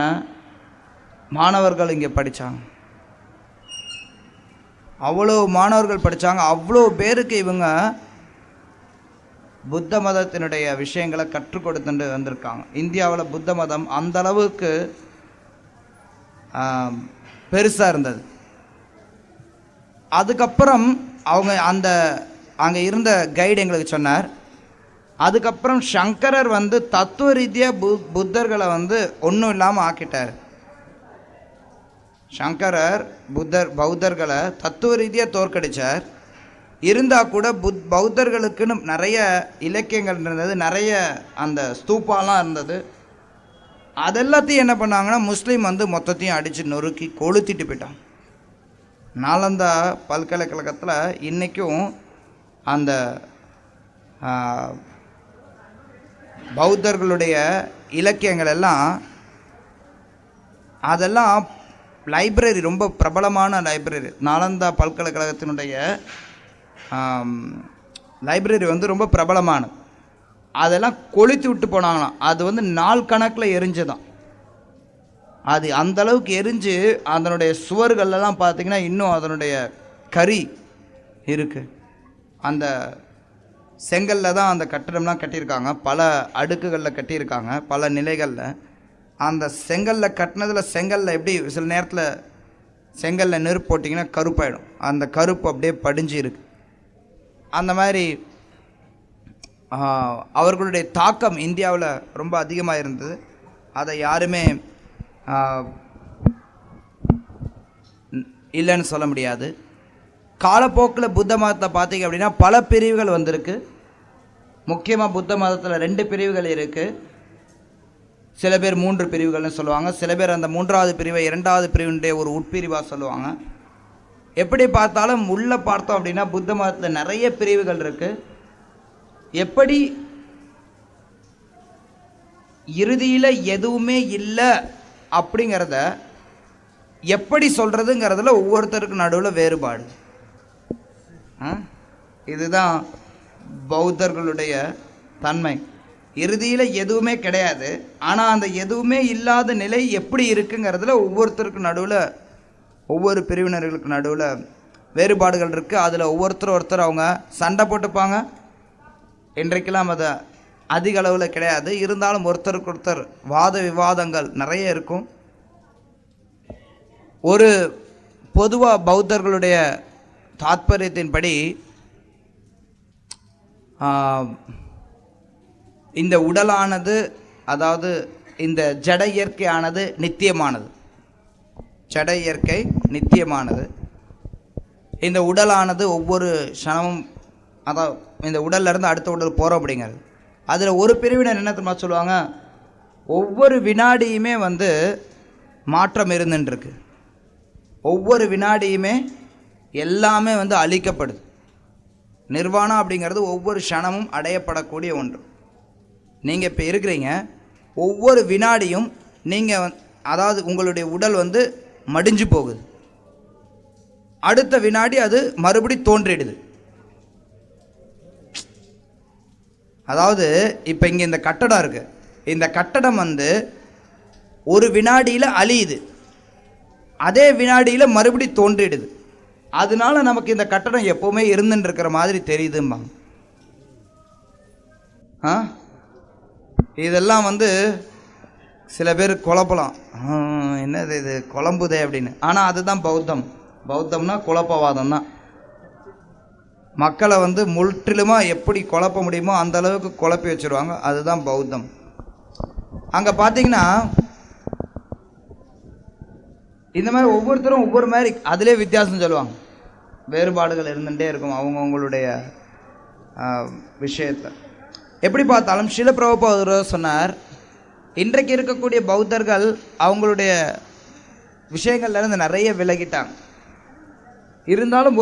மாணவர்கள் இங்கே படித்தாங்க. அவ்வளோ மாணவர்கள் படித்தாங்க. அவ்வளோ பேருக்கு இவங்க புத்த மதத்தினுடைய விஷயங்களை கற்றுக் கொடுத்துட்டு வந்திருக்காங்க. இந்தியாவில் புத்த மதம் அந்த அளவுக்கு பெருசாக இருந்தது. அதுக்கப்புறம் அவங்க அங்கே இருந்த கைடு எங்களுக்கு சொன்னார், அதுக்கப்புறம் சங்கரர் தத்துவ ரீதியாக புத்தர்களை ஒன்றும் இல்லாமல் ஆக்கிட்டார். சங்கரர் பௌத்தர்களை தத்துவ ரீதியாக தோற்கடித்தார். இருந்தால் கூட பௌத்தர்களுக்குன்னு நிறைய இலக்கியங்கள் இருந்தது, நிறைய அந்த ஸ்தூப்பாலாம் இருந்தது. அதெல்லாத்தையும் என்ன பண்ணாங்கன்னா முஸ்லீம் மொத்தத்தையும் அடித்து நொறுக்கி கொளுத்திட்டு போயிட்டாங்க. நாலந்தா பல்கலைக்கழகத்தில் இன்றைக்கும் அந்த பௌத்தர்களுடைய இலக்கியங்கள் எல்லாம், அதெல்லாம் லைப்ரரி, ரொம்ப பிரபலமான லைப்ரரி. நாலந்தா பல்கலைக்கழகத்தினுடைய லைப்ரரி ரொம்ப பிரபலமானது. அதெல்லாம் கொளுத்தி விட்டு போனாங்களாம். அது நாள் கணக்கில் எரிஞ்சுதான். அது அந்தளவுக்கு எரிஞ்சு அதனுடைய சுவர்களெல்லாம் பார்த்திங்கன்னா இன்னும் அதனுடைய கரி இருக்குது. அந்த செங்கல்ல தான் அந்த கட்டிடம்லாம் கட்டியிருக்காங்க. பல அடுக்குகளில் கட்டியிருக்காங்க, பல நிலைகளில். அந்த செங்கல்ல கட்டினதில் செங்கல்ல எப்படி சில நேரத்தில் செங்கல்ல நெருப்பு போட்டிங்கன்னா கருப்பாயிடும். அந்த கருப்பு அப்படியே படிஞ்சு இருக்கு. அந்த மாதிரி அவர்களுடைய தாக்கம் இந்தியாவில் ரொம்ப அதிகமாக இருந்தது. அதை யாருமே இல்லைன்னு சொல்ல முடியாது. காலப்போக்கில் புத்த மதத்தை பார்த்தீங்க அப்படின்னா பல பிரிவுகள் வந்திருக்கு. முக்கியமாக புத்த மதத்தில் 2 பிரிவுகள் இருக்குது. சில பேர் 3 பிரிவுகள்னு சொல்லுவாங்க. சில பேர் அந்த 3வது பிரிவை 2வது பிரிவினுடைய ஒரு உட்பிரிவாக சொல்லுவாங்க. எப்படி பார்த்தாலும் உள்ளே பார்த்தோம் அப்படின்னா புத்த மதத்தில் நிறைய பிரிவுகள் இருக்குது. எப்படி இறுதியில் எதுவுமே இல்லை அப்படிங்கிறத எப்படி சொல்கிறதுங்கிறதுல ஒவ்வொருத்தருக்கு நடுவில் வேறுபாடு. இதுதான் பௌத்தர்களுடைய தன்மை. இறுதியில் எதுவுமே கிடையாது, ஆனால் அந்த எதுவுமே இல்லாத நிலை எப்படி இருக்குங்கிறதுல ஒவ்வொருத்தருக்கு நடுவில், ஒவ்வொரு பிரிவினர்களுக்கு நடுவில் வேறுபாடுகள் இருக்குது. அதில் ஒருத்தர் அவங்க சண்டை போட்டுப்பாங்க. இன்றைக்கெல்லாம் அது அதிக அளவில் கிடையாது. இருந்தாலும் ஒருத்தருக்கு ஒருத்தர் வாத விவாதங்கள் நிறைய இருக்கும். ஒரு பொதுவாக பௌத்தர்களுடைய தாத்பரியத்தின்படி இந்த உடலானது, அதாவது இந்த ஜட இயற்கையானது நித்தியமானது. ஜட இயற்கை நித்தியமானது. இந்த உடலானது ஒவ்வொரு க்ஷணமும், அதாவது இந்த உடல்லேருந்து அடுத்த உடல் போகிறோம் அப்படிங்கிறது. அதில் ஒரு பிரிவினர் என்ன தெரியுமா சொல்லுவாங்க, ஒவ்வொரு வினாடியுமே மாற்றம் இருந்துருக்கு. ஒவ்வொரு வினாடியுமே எல்லாமே அழிக்கப்படுது. நிர்வாணம் அப்படிங்கிறது ஒவ்வொரு க்ஷணமும் அடையப்படக்கூடிய ஒன்று. நீங்கள் இப்போ இருக்கிறீங்க, ஒவ்வொரு வினாடியும் நீங்கள் அதாவது உங்களுடைய உடல் மடிஞ்சு போகுது. அடுத்த வினாடி அது மறுபடி தோன்றிடுது. அதாவது இப்போ இங்கே இந்த கட்டடம் இருக்குது, இந்த கட்டடம் வந்து ஒரு வினாடியில் அழியுது, அதே வினாடியில் மறுபடி தோன்றிடுது. அதனால நமக்கு இந்த கட்டடம் எப்போவுமே இருந்துட்டு இருக்கிற மாதிரி தெரியுதும்பாங்க. இதெல்லாம் வந்து சில பேர் குழப்பலாம், என்னது இது குழம்புதே அப்படின்னு. ஆனால் அதுதான் பௌத்தம். பௌத்தம்னா குழப்பவாதம் தான். மக்களை வந்து முற்றிலுமாக எப்படி குழப்ப முடியுமோ அந்த அளவுக்கு குழப்பி வச்சுருவாங்க. அதுதான் பௌத்தம். அங்கே பார்த்தீங்கன்னா இந்த மாதிரி ஒவ்வொருத்தரும் ஒவ்வொரு மாதிரி அதிலே வித்தியாசம் சொல்லுவாங்க. வேறுபாடுகள் இருந்துகிட்டே இருக்கும் அவங்கவுங்களுடைய விஷயத்தில். எப்படி பார்த்தாலும் ஸ்ரீல பிரபுபாதர் சொன்னார், இன்றைக்கு இருக்கக்கூடிய பௌத்தர்கள் அவங்களுடைய விஷயங்கள்லேருந்து நிறைய விலகிட்டாங்க. இருந்தாலும்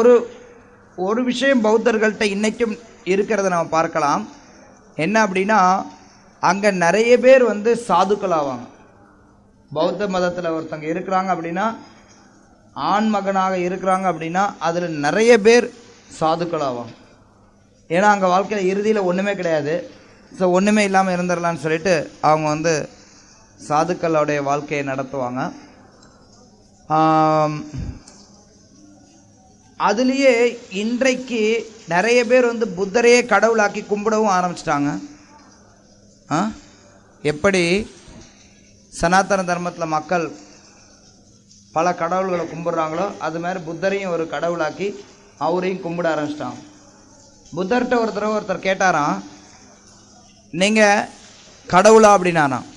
ஒரு விஷயம் பௌத்தர்கள்ட்ட இன்றைக்கும் இருக்கிறத நம்ம பார்க்கலாம். என்ன அப்படின்னா, அங்கே நிறைய பேர் வந்து சாதுக்கள் ஆவாங்க. பௌத்த மதத்தில் ஒருத்தங்க இருக்கிறாங்க அப்படின்னா, ஆண் மகனாக இருக்கிறாங்க அப்படின்னா அதில் நிறைய பேர் சாதுக்கள் ஆவாங்க. ஏன்னா அங்கே வாழ்க்கையில் இறுதியில் ஒன்றுமே கிடையாது. ஸோ ஒன்றுமே இல்லாமல் இருந்துடலான்னு சொல்லிட்டு அவங்க வந்து சாதுக்களுடைய வாழ்க்கையை நடத்துவாங்க. அதுலேயே இன்றைக்கு நிறைய பேர் வந்து புத்தரையே கடவுளாக்கி கும்பிடவும் ஆரம்பிச்சிட்டாங்க. எப்படி சனாதன தர்மத்தில் மக்கள் பல கடவுள்களை கும்பிட்றாங்களோ அது மாதிரி புத்தரையும் ஒரு கடவுளாக்கி அவரையும் கும்பிட ஆரம்பிச்சிட்டாங்க. புத்தர்கிட்ட ஒருத்தர் கேட்டாராம், நீங்கள் கடவுளா அப்படின்னாராம்.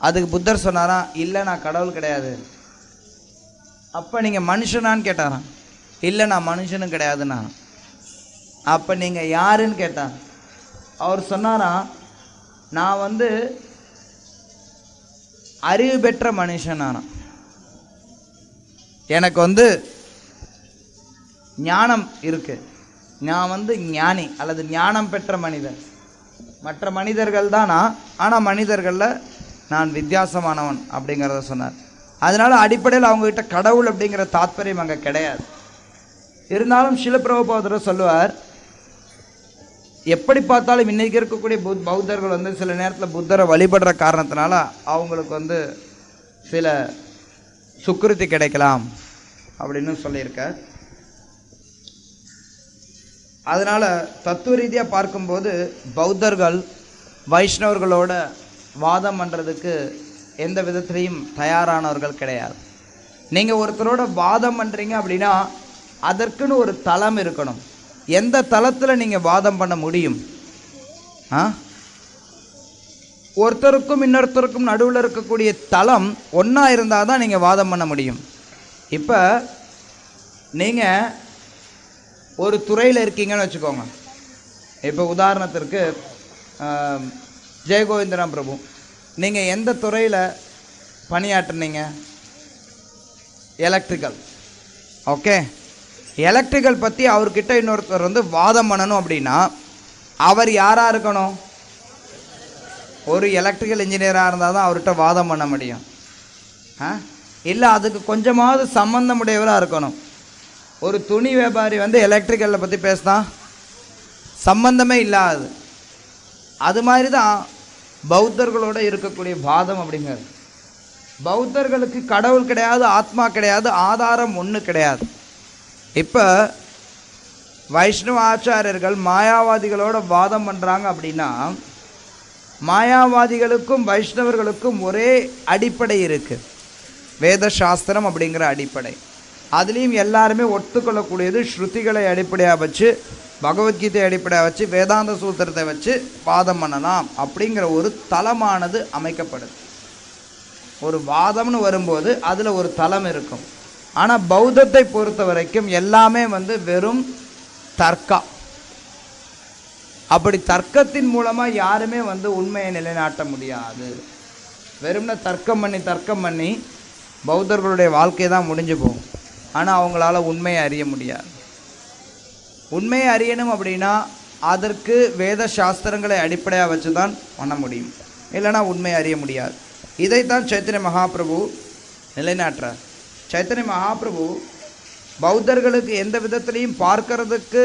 அதுக்கு புத்தர் சொன்னாராம், இல்லை நான் கடவுள் கிடையாது. அப்போ நீங்கள் மனுஷனான்னு கேட்டாராம். இல்லை நான் மனுஷனும் கிடையாதுண்ணா. அப்போ நீங்கள் யாருன்னு கேட்டார். அவர் சொன்னாராம், நான் வந்து அறிவு பெற்ற மனுஷனானான். எனக்கு வந்து ஞானம் இருக்குது, நான் வந்து ஞானி அல்லது ஞானம் பெற்ற மனிதன். மற்ற மனிதர்கள் தான் நான், ஆனால் மனிதர்களில் நான் வித்தியாசமானவன் அப்படிங்கிறத சொன்னார். அதனால் அடிப்படையில் அவங்ககிட்ட கடவுள் அப்படிங்கிற தாத்பரியம் அங்கே கிடையாது. இருந்தாலும் ஸ்ரீல பிரபுபாதர் சொல்லுவார், எப்படி பார்த்தாலும் இன்றைக்கி இருக்கக்கூடிய பௌத்தர்கள் வந்து சில நேரத்தில் புத்தரை வழிபடுற காரணத்தினால அவங்களுக்கு வந்து சில சுக்கிருதி கிடைக்கலாம் அப்படின்னு சொல்லியிருக்கார். அதனால் தத்துவ ரீதியாக பார்க்கும்போது பௌத்தர்கள் வைஷ்ணவர்களோட வாதம் பண்ணுறதுக்கு எந்த விதத்துலேயும் தயாரானவர்கள் கிடையாது. நீங்கள் ஒருத்தரோட வாதம் பண்ணுறீங்க அப்படின்னா அதற்குன்னு ஒரு தளம் இருக்கணும். எந்த தளத்தில் நீங்கள் வாதம் பண்ண முடியும்? ஒருத்தருக்கும் இன்னொருத்தருக்கும் நடுவில் இருக்கக்கூடிய தளம் ஒன்றா இருந்தால் தான் நீங்கள் வாதம் பண்ண முடியும். இப்போ நீங்கள் ஒரு துறையில் இருக்கீங்கன்னு வச்சுக்கோங்க. இப்போ உதாரணத்திற்கு ஜெயகோவிந்தராம் பிரபு, நீங்கள் எந்த துறையில் பணியாற்றுனீங்க? எலக்ட்ரிக்கல். ஓகே, எலக்ட்ரிக்கல் பற்றி அவர்கிட்ட இன்னொருத்தர் வந்து வாதம் பண்ணணும் அப்படின்னா அவர் யாராக இருக்கணும்? ஒரு எலக்ட்ரிக்கல் இன்ஜினியராக இருந்தால் தான் அவர்கிட்ட வாதம் பண்ண முடியும். இல்லை அதுக்கு கொஞ்சமாவது சம்பந்தமுடையவராக இருக்கணும். ஒரு துணி வியாபாரி வந்து எலக்ட்ரிக்கலை பற்றி பேசினா சம்பந்தமே இல்லாது. அது மாதிரி தான் பௌத்தர்களோடு இருக்கக்கூடிய வாதம் அப்படிங்கிறது. பௌத்தர்களுக்கு கடவுள் கிடையாது, ஆத்மா கிடையாது, ஆதாரம் ஒன்று கிடையாது. இப்போ வைஷ்ணவ ஆச்சாரியர்கள் மாயாவாதிகளோட வாதம் பண்ணுறாங்க அப்படின்னா மாயாவாதிகளுக்கும் வைஷ்ணவர்களுக்கும் ஒரே அடிப்படை இருக்குது, வேத சாஸ்திரம் அப்படிங்கிற அடிப்படை. அதுலேயும் எல்லாருமே ஒத்துக்கொள்ளக்கூடியது ஸ்ருதிகளை அடிப்படையாக வச்சு, பகவத்கீதை அடிப்படையாக வச்சு, வேதாந்த சூத்திரத்தை வச்சு வாதம் பண்ணலாம் அப்படிங்கிற ஒரு தளமானது அமைக்கப்படுது. ஒரு வாதம்னு வரும்போது அதில் ஒரு தளம் இருக்கும். ஆனால் பௌத்தத்தை பொறுத்த வரைக்கும் எல்லாமே வந்து வெறும் தர்க்கம். அப்படி தர்க்கத்தின் மூலமாக யாருமே வந்து உண்மையை நிலைநாட்ட முடியாது. வெறும்னா தர்க்கம் பண்ணி பௌத்தர்களுடைய வாழ்க்கை தான் முடிஞ்சு போகும். ஆனால் அவங்களால உண்மையை அறிய முடியாது. உண்மையை அறியணும் அப்படின்னா அதற்கு வேத சாஸ்திரங்களை அடிப்படையாக வச்சு தான் பண்ண முடியும், இல்லைனா உண்மையை அறிய முடியாது. இதைத்தான் சைத்தன்ய மகாபிரபு நிலைநாட்டுறார். சைத்தன்ய மகாபிரபு பௌத்தர்களுக்கு எந்த விதத்திலையும் பார்க்கறதுக்கு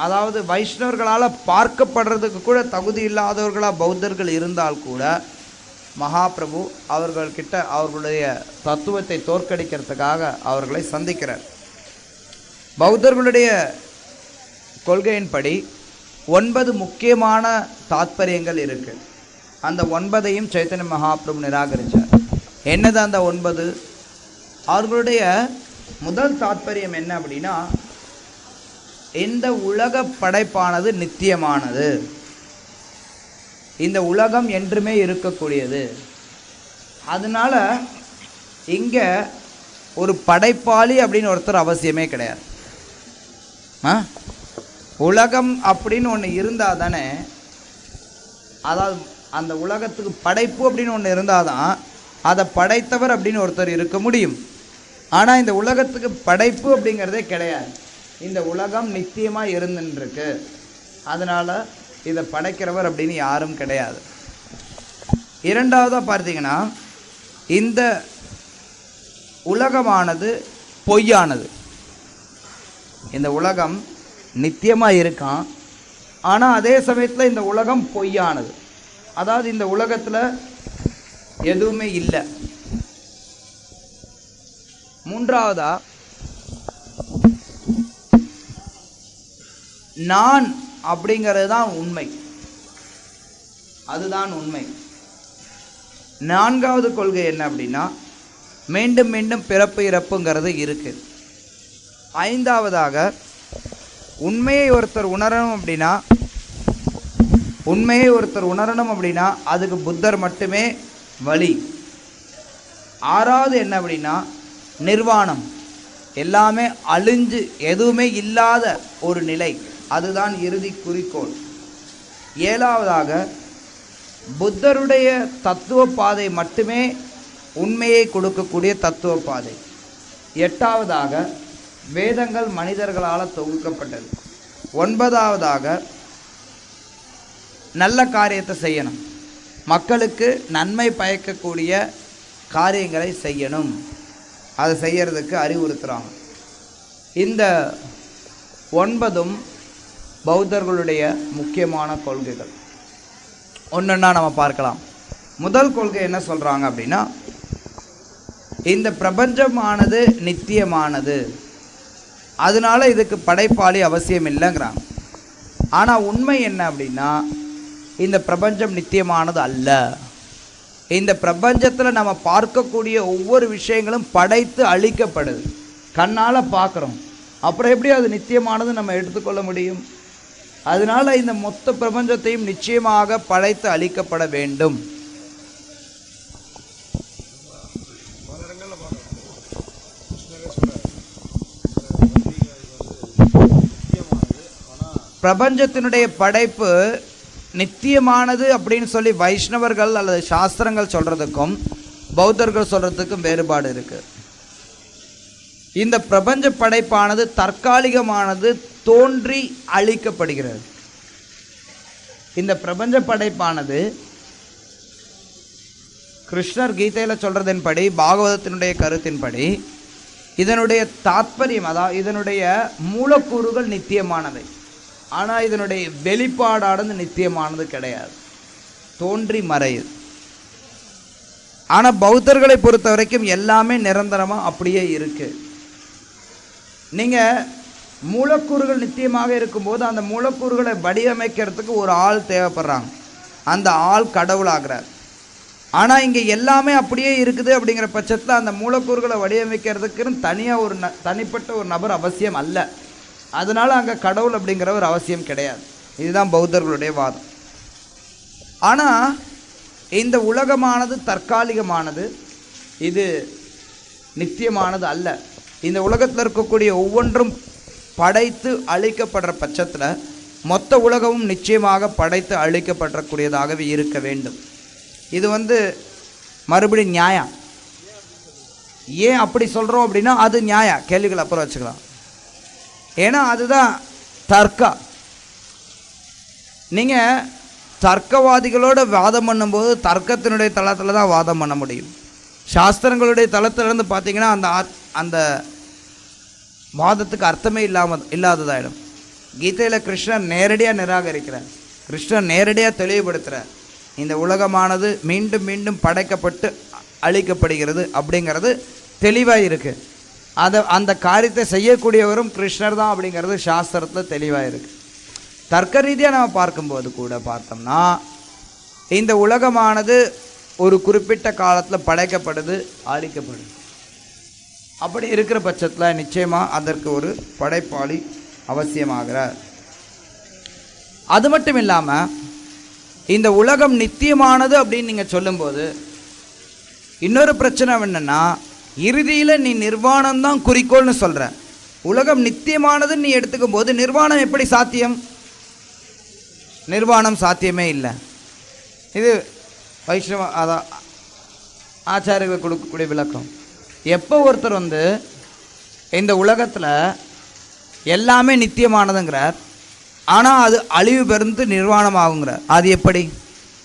அதாவது வைஷ்ணவர்களால் பார்க்கப்படுறதுக்கு கூட தகுதி இல்லாதவர்களாக பௌத்தர்கள் இருந்தால் கூட மகாபிரபு அவர்கள்கிட்ட அவர்களுடைய தத்துவத்தை தோற்கடிக்கிறதுக்காக அவர்களை சந்திக்கிறார். பௌத்தர்களுடைய கொள்கையின்படி 9 முக்கியமான தாத்பரியங்கள் இருக்குது. அந்த 9ஐயும் சைத்தன்ய மகாபிரபு நிராகரித்தார். என்னது அந்த 9? அவர்களுடைய முதல் தாத்பரியம் என்ன அப்படின்னா, இந்த உலக படைப்பானது நித்தியமானது, இந்த உலகம் என்றுமே இருக்கக்கூடியது. அதனால் இங்கே ஒரு படைப்பாளி அப்படின்னு ஒருத்தர் அவசியமே கிடையாது. உலகம் அப்படின்னு ஒன்று இருந்தால் தானே, அதாவது அந்த உலகத்துக்கு படைப்பு அப்படின்னு ஒன்று இருந்தால் தான் அதை படைத்தவர் அப்படின்னு ஒருத்தர் இருக்க முடியும். ஆனால் இந்த உலகத்துக்கு படைப்பு அப்படிங்கிறதே கிடையாது. இந்த உலகம் நித்தியமாக இருந்துருக்கு, அதனால் இதை படைக்கிறவர் அப்படின்னு யாரும் கிடையாது. இரண்டாவதாக பார்த்தீங்கன்னா, இந்த உலகமானது பொய்யானது. இந்த உலகம் நித்தியமாக இருக்கான், ஆனால் அதே சமயத்தில் இந்த உலகம் பொய்யானது. அதாவது இந்த உலகத்தில் எதுவுமே இல்லை. மூன்றாவதா, நான் அப்படிங்கிறது தான் உண்மை, அதுதான் உண்மை. நான்காவது கொள்கை என்ன அப்படின்னா, மீண்டும் மீண்டும் பிறப்பு இறப்புங்கிறது இருக்குது. ஐந்தாவதாக, உண்மையை ஒருத்தர் உணரணும் அப்படின்னா அதுக்கு புத்தர் மட்டுமே வழி. ஆறாவது என்ன அப்படின்னா, நிர்வாணம், எல்லாமே அழிஞ்சு எதுவுமே இல்லாத ஒரு நிலை, அதுதான் இறுதி குறிக்கோள். ஏழாவதாக, புத்தருடைய தத்துவ பாதை மட்டுமே உண்மையை கொடுக்கக்கூடிய தத்துவ பாதை. எட்டாவதாக, வேதங்கள் மனிதர்களால் தொகுக்கப்பட்டது. ஒன்பதாவதாக, நல்ல காரியத்தை செய்யணும், மக்களுக்கு நன்மை பயக்கக்கூடிய காரியங்களை செய்யணும், அதை செய்யறதுக்கு அறிவுறுத்துகிறாங்க. இந்த 9ம் பௌத்தர்களுடைய முக்கியமான கொள்கைகள். ஒன்றொன்னா நம்ம பார்க்கலாம். முதல் கொள்கை என்ன சொல்கிறாங்க அப்படின்னா, இந்த பிரபஞ்சமானது நித்தியமானது, அதனால இதுக்கு படைப்பாளி அவசியம் இல்லைங்கிறாங்க. ஆனால் உண்மை என்ன அப்படின்னா, இந்த பிரபஞ்சம் நித்தியமானது அல்ல. இந்த பிரபஞ்சத்தில் நம்ம பார்க்கக்கூடிய ஒவ்வொரு விஷயங்களும் படைத்து அழிக்கப்படுது, கண்ணால் பார்க்குறோம். அப்புறம் எப்படி அது நித்தியமானது நம்ம எடுத்துக்கொள்ள முடியும்? அதனால் இந்த மொத்த பிரபஞ்சத்தையும் நிச்சயமாக படைத்து அழிக்கப்பட வேண்டும். பிரபஞ்சத்தினுடைய படைப்பு நித்தியமானது அப்படின்னு சொல்லி வைஷ்ணவர்கள் அல்லது சாஸ்திரங்கள் சொல்கிறதுக்கும் பௌத்தர்கள் சொல்கிறதுக்கும் வேறுபாடு இருக்குது. இந்த பிரபஞ்ச படைப்பானது தற்காலிகமானது, தோன்றி அழிக்கப்படுகிறது. இந்த பிரபஞ்ச படைப்பானது கிருஷ்ணர் கீதையில் சொல்கிறதின்படி, பாகவதத்தினுடைய கருத்தின்படி, இதனுடைய தாத்பரியம், அதாவது இதனுடைய மூலக்கூறுகள் நித்தியமானவை. ஆனால் இதனுடைய வெளிப்பாடானது நித்தியமானது கிடையாது, தோன்றி மறையுது. ஆனால் பௌத்தர்களை பொறுத்த வரைக்கும் எல்லாமே நிரந்தரமாக அப்படியே இருக்குது. நீங்கள் மூலக்கூறுகள் நித்தியமாக இருக்கும்போது அந்த மூலக்கூறுகளை வடிவமைக்கிறதுக்கு ஒரு ஆள் தேவைப்படுறாங்க, அந்த ஆள் கடவுளாகிறார். ஆனால் இங்கே எல்லாமே அப்படியே இருக்குது அப்படிங்கிற பட்சத்தில் அந்த மூலக்கூறுகளை வடிவமைக்கிறதுக்குன்னு தனியாக ஒரு தனிப்பட்ட ஒரு நபர் அவசியம் அல்ல. அதனால் அங்கே கடவுள் அப்படிங்கிற ஒரு அவசியம் கிடையாது. இதுதான் பௌத்தர்களுடைய வாதம். ஆனால் இந்த உலகமானது தற்காலிகமானது, இது நித்தியமானது அல்ல. இந்த உலகத்தில் இருக்கக்கூடிய ஒவ்வொன்றும் படைத்து அழிக்கப்படுற பட்சத்தில் மொத்த உலகமும் நிச்சயமாக படைத்து அழிக்கப்படக்கூடியதாகவே இருக்க வேண்டும். இது மறுபடி நியாயம். ஏன் அப்படி சொல்கிறோம் அப்படின்னா, அது நியாயம். கேள்விகள் அப்புறம் வச்சுக்கலாம். ஏன்னா அதுதான் தர்க்கா. நீங்கள் தர்க்கவாதிகளோட வாதம் பண்ணும்போது தர்க்கத்தினுடைய தளத்தில் தான் வாதம் பண்ண முடியும். சாஸ்திரங்களுடைய தளத்திலிருந்து பார்த்தீங்கன்னா அந்த வாதத்துக்கு அர்த்தமே இல்லாததாயிடும். கீதையில் கிருஷ்ணர் நேரடியாக நிராகரிக்கிறார், கிருஷ்ணர் நேரடியாக தெளிவுபடுத்துகிறார். இந்த உலகமானது மீண்டும் மீண்டும் படைக்கப்பட்டு அழிக்கப்படுகிறது அப்படிங்கிறது தெளிவாக இருக்குது. அந்த காரியத்தை செய்யக்கூடியவரும் கிருஷ்ணர் தான் அப்படிங்கிறது சாஸ்திரத்தில் தெளிவாக இருக்குது. தர்க்க ரீதியாக நம்ம பார்க்கும்போது கூட பார்த்தோம்னா இந்த உலகமானது ஒரு குறிப்பிட்ட காலத்தில் படைக்கப்படுது, அழிக்கப்படுது. அப்படி இருக்கிற பட்சத்தில் நிச்சயமாக அதற்கு ஒரு படைப்பாளி அவசியமாகிறார். அது மட்டும் இல்லாமல் இந்த உலகம் நித்தியமானது அப்படின்னு நீங்கள் சொல்லும்போது இன்னொரு பிரச்சனை என்னென்னா, இறுதியில் நீ நிர்வாணம்தான் குறிக்கோள்னு சொல்கிற. உலகம் நித்தியமானதுன்னு நீ எடுத்துக்கும் போது நிர்வாணம் எப்படி சாத்தியம்? நிர்வாணம் சாத்தியமே இல்லை. இது வைஷ்ணவ அதான் ஆச்சாரியர்கள் கொடுக்கக்கூடிய விளக்கம். எப்போ ஒருத்தர் இந்த உலகத்தில் எல்லாமே நித்தியமானதுங்கிறார், ஆனால் அது அழிவு பெருந்து நிர்வாணம் ஆகுங்கிறார். அது எப்படி?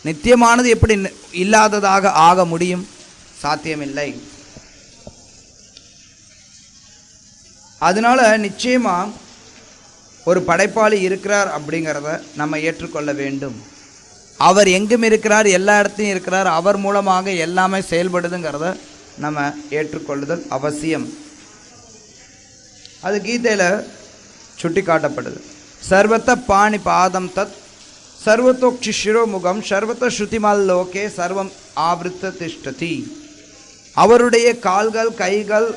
நித்தியமானது எப்படி இல்லாததாக ஆக முடியும்? சாத்தியமில்லை. அதனால நிச்சயமாக ஒரு படைப்பாளி இருக்கிறார் அப்படிங்கிறத நம்ம ஏற்றுக்கொள்ள வேண்டும். அவர் எங்கும் இருக்கிறார், எல்லா இடத்தையும் இருக்கிறார், அவர் மூலமாக எல்லாமே செயல்படுதுங்கிறத நம்ம ஏற்றுக்கொள்ளுதல் அவசியம். அது கீதையில் சுட்டி காட்டப்படுது. சர்வத்த பாணி பாதம் தத் சர்வத்தோக்ஷி சிரோமுகம் சர்வத்த ஸ்ருதிமால் லோகே சர்வம் ஆவிருத்த திஷ்டதி. அவருடைய கால்கள், கைகள்,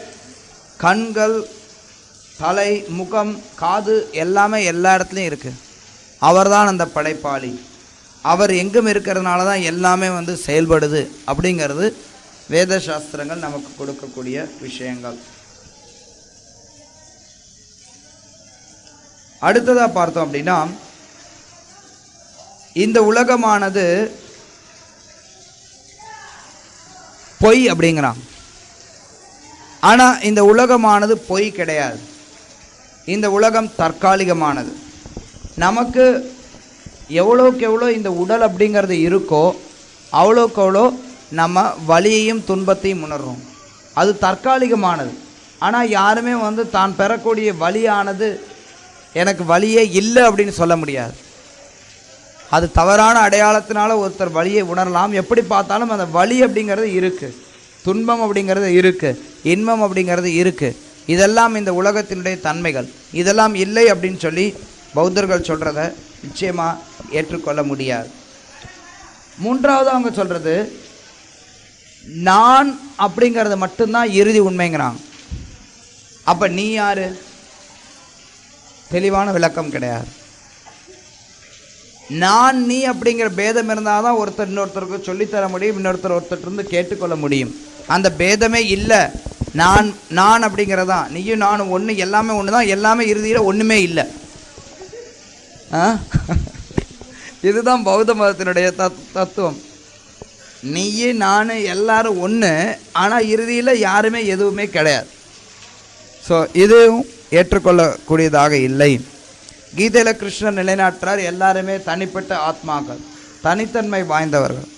கண்கள், தலை, முகம், காது எல்லாமே எல்லா இடத்துலையும் இருக்குது. அவர்தான் அந்த படைப்பாளி. அவர் எங்கும் இருக்கிறதுனால தான் எல்லாமே செயல்படுது அப்படிங்கிறது வேத சாஸ்திரங்கள் நமக்கு கொடுக்கக்கூடிய விஷயங்கள். அடுத்ததாக பார்த்தோம் அப்படின்னா, இந்த உலகமானது பொய் அப்படிங்கிறான். ஆனால் இந்த உலகமானது பொய் கிடையாது. இந்த உலகம் தற்காலிகமானது. நமக்கு எவ்வளோக்கு எவ்வளோ இந்த உடல் அப்படிங்கிறது இருக்கோ அவ்வளோக்கு அவ்வளோ நம்ம வலியையும் துன்பத்தையும் உணர்றோம். அது தற்காலிகமானது. ஆனால் யாருமே தான் பெறக்கூடிய வலியானது எனக்கு வலியே இல்லை அப்படின்னு சொல்ல முடியாது. அது தவறான அடையாளத்தினால ஒருத்தர் வலியை உணரலாம். எப்படி பார்த்தாலும் அந்த வலி அப்படிங்கிறது இருக்குது, துன்பம் அப்படிங்கிறது இருக்குது, இன்பம் அப்படிங்கிறது இருக்குது. இதெல்லாம் இந்த உலகத்தினுடைய தன்மைகள். இதெல்லாம் இல்லை அப்படின்னு சொல்லி பௌத்தர்கள் சொல்கிறத நிச்சயமாக ஏற்றுக்கொள்ள முடியாது. மூன்றாவது அவங்க சொல்கிறது நான் அப்படிங்கிறது மட்டும்தான் இறுதி உண்மைங்கிறாங்க. அப்போ நீ யாரு? தெளிவான விளக்கம் கிடையாது. நான் நீ அப்படிங்கிற பேதம் இருந்தால் தான் ஒருத்தர் இன்னொருத்தருக்கு சொல்லித்தர முடியும், ஒருத்தர் கேட்டுக்கொள்ள முடியும். அந்த பேதமே இல்லை. நான் அப்படிங்கிறதான், நீயும் நானும் ஒன்று, எல்லாமே ஒன்று தான், எல்லாமே இறுதியில் ஒன்றுமே இல்லை. இதுதான் பௌத்த மதத்தினுடைய தத்துவம். நீயும் நான் எல்லாரும் ஒன்று, ஆனால் இறுதியில் யாருமே எதுவுமே கிடையாது. ஸோ இதுவும் ஏற்றுக்கொள்ளக்கூடியதாக இல்லை. கீதையில் கிருஷ்ணர் நிலைநாட்டுறார், எல்லாருமே தனிப்பட்ட ஆத்மாக்கள், தனித்தன்மை வாய்ந்தவர்கள்.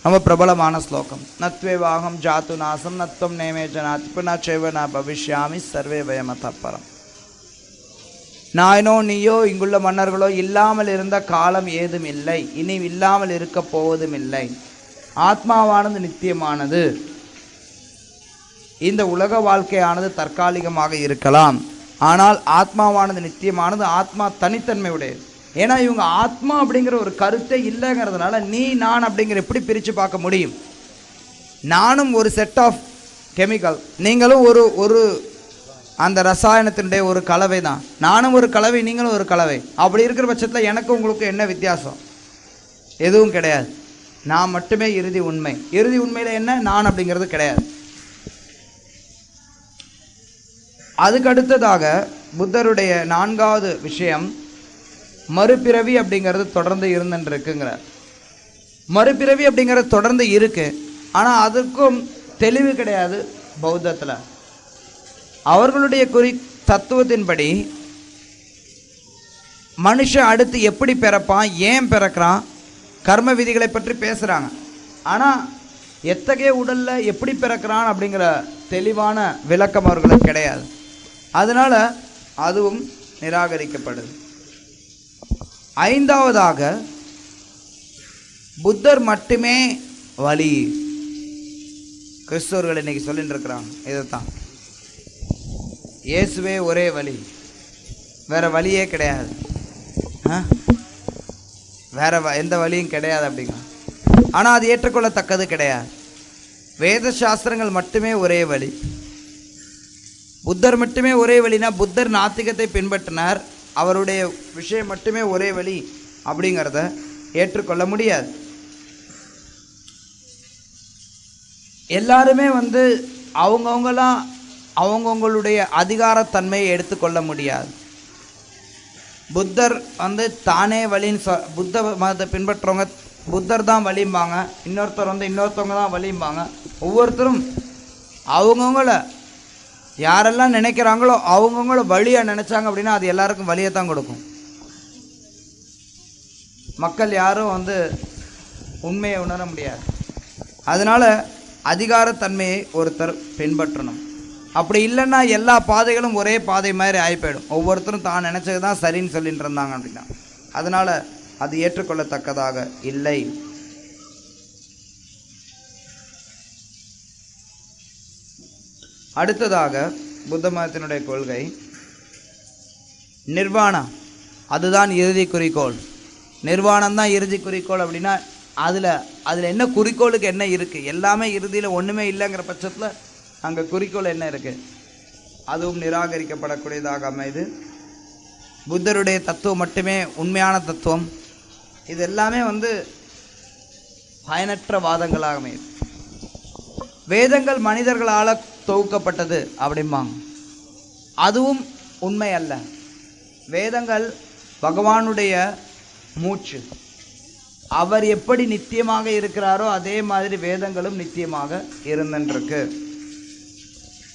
ரொம்ப பிரபலமான ஸ்லோகம். நத்வேவாகம் ஜாத்து நாசம் நத்வம் நேமே ஜனாத் புனா செய்வ ந பவிஷ்யாமி சர்வே வயமதப்பரம். நானோ நீயோ இங்குள்ள மன்னர்களோ இல்லாமல் இருந்த காலம் ஏதும் இல்லை, இனி இல்லாமல் இருக்க போவதும் இல்லை. ஆத்மாவானது நித்தியமானது. இந்த உலக வாழ்க்கையானது தற்காலிகமாக இருக்கலாம், ஆனால் ஆத்மாவானது நித்தியமானது. ஆத்மா தனித்தன்மை உடையது. ஏன்னா இவங்க ஆத்மா அப்படிங்கிற ஒரு கருத்தை இல்லைங்கிறதுனால நீ நான் அப்படிங்கிற எப்படி பிரித்து பார்க்க முடியும்? நானும் ஒரு செட் ஆஃப் கெமிக்கல், நீங்களும் ஒரு அந்த ரசாயனத்தினுடைய ஒரு கலவை தான். நானும் ஒரு கலவை, நீங்களும் ஒரு கலவை. அப்படி இருக்கிற பட்சத்தில் எனக்கு உங்களுக்கு என்ன வித்தியாசம்? எதுவும் கிடையாது. நான் மட்டுமே இறுதி உண்மை. இறுதி உண்மையில் என்ன? நான் அப்படிங்கிறது கிடையாது. அதுக்கு அடுத்ததாக புத்தருடைய நான்காவது விஷயம் மறுபிறவி அப்படிங்கிறது தொடர்ந்து இருந்துட்டு இருக்குங்கிறார். மறுபிறவி அப்படிங்கிறது தொடர்ந்து இருக்கு, ஆனால் அதுக்கும் தெளிவு கிடையாது பௌத்தத்தில். அவர்களுடைய தத்துவத்தின்படி மனுஷன் அடுத்து எப்படி பிறப்பான், ஏன் பிறக்கிறான், கர்ம விதிகளை பற்றி பேசுகிறாங்க. ஆனால் எத்தகைய உடலில் எப்படி பிறக்கிறான் அப்படிங்கிற தெளிவான விளக்கம் அவர்களுக்கு கிடையாது. அதனால் அதுவும் நிராகரிக்கப்படுது. ஐந்தாவதாக, புத்தர் மட்டுமே வழி. கிறிஸ்தவர்கள் இன்னைக்கு சொல்லிட்டு இருக்கிறாங்க இதைத்தான், இயேசுவே ஒரே வழி, வேற வழியே கிடையாது, வேற எந்த வழியும் கிடையாது அப்படிங்க. ஆனால் அது ஏற்றுக்கொள்ளத்தக்கது கிடையாது. வேத சாஸ்திரங்கள் மட்டுமே ஒரே வழி, புத்தர் மட்டுமே ஒரே வழினா, புத்தர் நாத்திகத்தை பின்பற்றினார், அவருடைய விஷயம் மட்டுமே ஒரே வழி அப்படிங்கிறத ஏற்றுக்கொள்ள முடியாது. எல்லாருமே அவங்கவுங்களாம் அவங்கவுங்களுடைய அதிகாரத்தன்மையை எடுத்துக்கொள்ள முடியாது. புத்தர் தானே வழின்னு புத்த மதத்தை பின்பற்றுறவங்க புத்தர் தான் வழிம்பாங்க, இன்னொருத்தர் இன்னொருத்தவங்க தான் வழிம்பாங்க. ஒவ்வொருத்தரும் அவங்கவுங்கள யாரெல்லாம் நினைக்கிறாங்களோ அவங்கவுங்கள வழியாக நினச்சாங்க அப்படின்னா அது எல்லாருக்கும் வழியை தான் கொடுக்கும். மக்கள் யாரும் உண்மையை உணர முடியாது. அதனால் அதிகாரத்தன்மையை ஒருத்தர் பின்பற்றணும். அப்படி இல்லைன்னா எல்லா பாதைகளும் ஒரே பாதை மாதிரி ஆகிப்போயிடும். ஒவ்வொருத்தரும் தான் நினச்சது தான் சரின்னு சொல்லிட்டு இருந்தாங்க அப்படின்னா அதனால் அது ஏற்றுக்கொள்ளத்தக்கதாக இல்லை. அடுத்ததாக புத்த மதத்தினுடைய கொள்கை நிர்வாணம், அதுதான் இறுதி குறிக்கோள். நிர்வாணம் தான் இறுதி குறிக்கோள் அப்படின்னா அதில் என்ன குறிக்கோளுக்கு என்ன இருக்குது? எல்லாமே இறுதியில் ஒன்றுமே இல்லைங்கிற பட்சத்தில் அங்கே குறிக்கோள் என்ன இருக்குது? அதுவும் நிராகரிக்கப்படக்கூடியதாக அமைது. புத்தருடைய தத்துவம் மட்டுமே உண்மையான தத்துவம். இது எல்லாமே பயனற்ற வாதங்களாக அமையுது. வேதங்கள் மனிதர்களால் தொகுக்கப்பட்டது அப்படிம்பாங்க, அதுவும் உண்மை அல்ல. வேதங்கள் பகவானுடைய மூச்சு. அவர் எப்படி நித்தியமாக இருக்கிறாரோ அதே மாதிரி வேதங்களும் நித்தியமாக இருந்துருக்கு.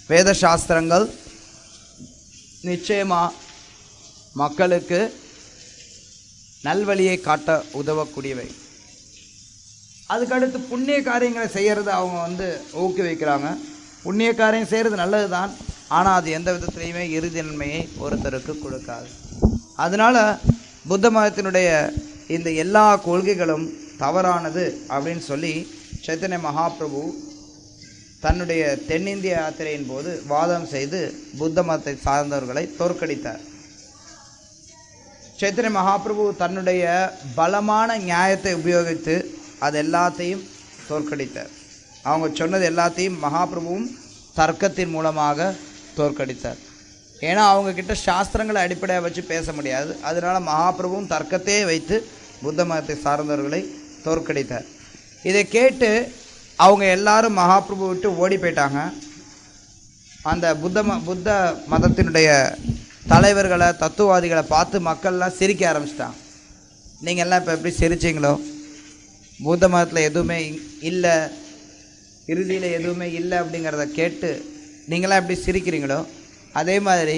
வேத சாஸ்திரங்கள் நிச்சயமாக மக்களுக்கு நல்வழியை காட்ட உதவக்கூடியவை. அதுக்கடுத்து புண்ணிய காரியங்களை செய்கிறது அவங்க ஊக்குவிக்கிறாங்க. புண்ணிய காரியம் செய்கிறது நல்லது தான், ஆனால் அது எந்த விதத்துலையுமே இறுதி நன்மையை ஒருத்தருக்கு கொடுக்காது. அதனால் புத்த மதத்தினுடைய இந்த எல்லா கொள்கைகளும் தவறானது அப்படின்னு சொல்லி சைத்தன்ய மகாபிரபு தன்னுடைய தென்னிந்திய யாத்திரையின் போது வாதம் செய்து புத்த மதத்தை சார்ந்தவர்களை தோற்கடித்தார். சைத்தன்ய மகாபிரபு தன்னுடைய பலமான நியாயத்தை உபயோகித்து அது எல்லாத்தையும் தோற்கடித்தார். அவங்க சொன்னது எல்லாத்தையும் மகாபிரபுவும் தர்க்கத்தின் மூலமாக தோற்கடித்தார். ஏன்னா அவங்கக்கிட்ட சாஸ்திரங்களை அடிப்படையாக வச்சு பேச முடியாது. அதனால் மகாபிரபுவும் தர்க்கத்தையே வைத்து புத்த மதத்தை சார்ந்தவர்களை தோற்கடித்தார். இதை கேட்டு அவங்க எல்லாரும் மகாபிரபு விட்டு ஓடி போயிட்டாங்க. அந்த புத்த மதத்தினுடைய தலைவர்களை தத்துவவாதிகளை பார்த்து மக்கள்லாம் சிரிக்க ஆரம்பிச்சிட்டாங்க. நீங்கள் எல்லாம் இப்போ எப்படி சிரிச்சிங்களோ, புத்த மதத்தில் எதுவுமே இல்லை, இறுதியில் எதுவுமே இல்லை அப்படிங்கிறத கேட்டு நீங்களாம் எப்படி சிரிக்கிறீங்களோ அதே மாதிரி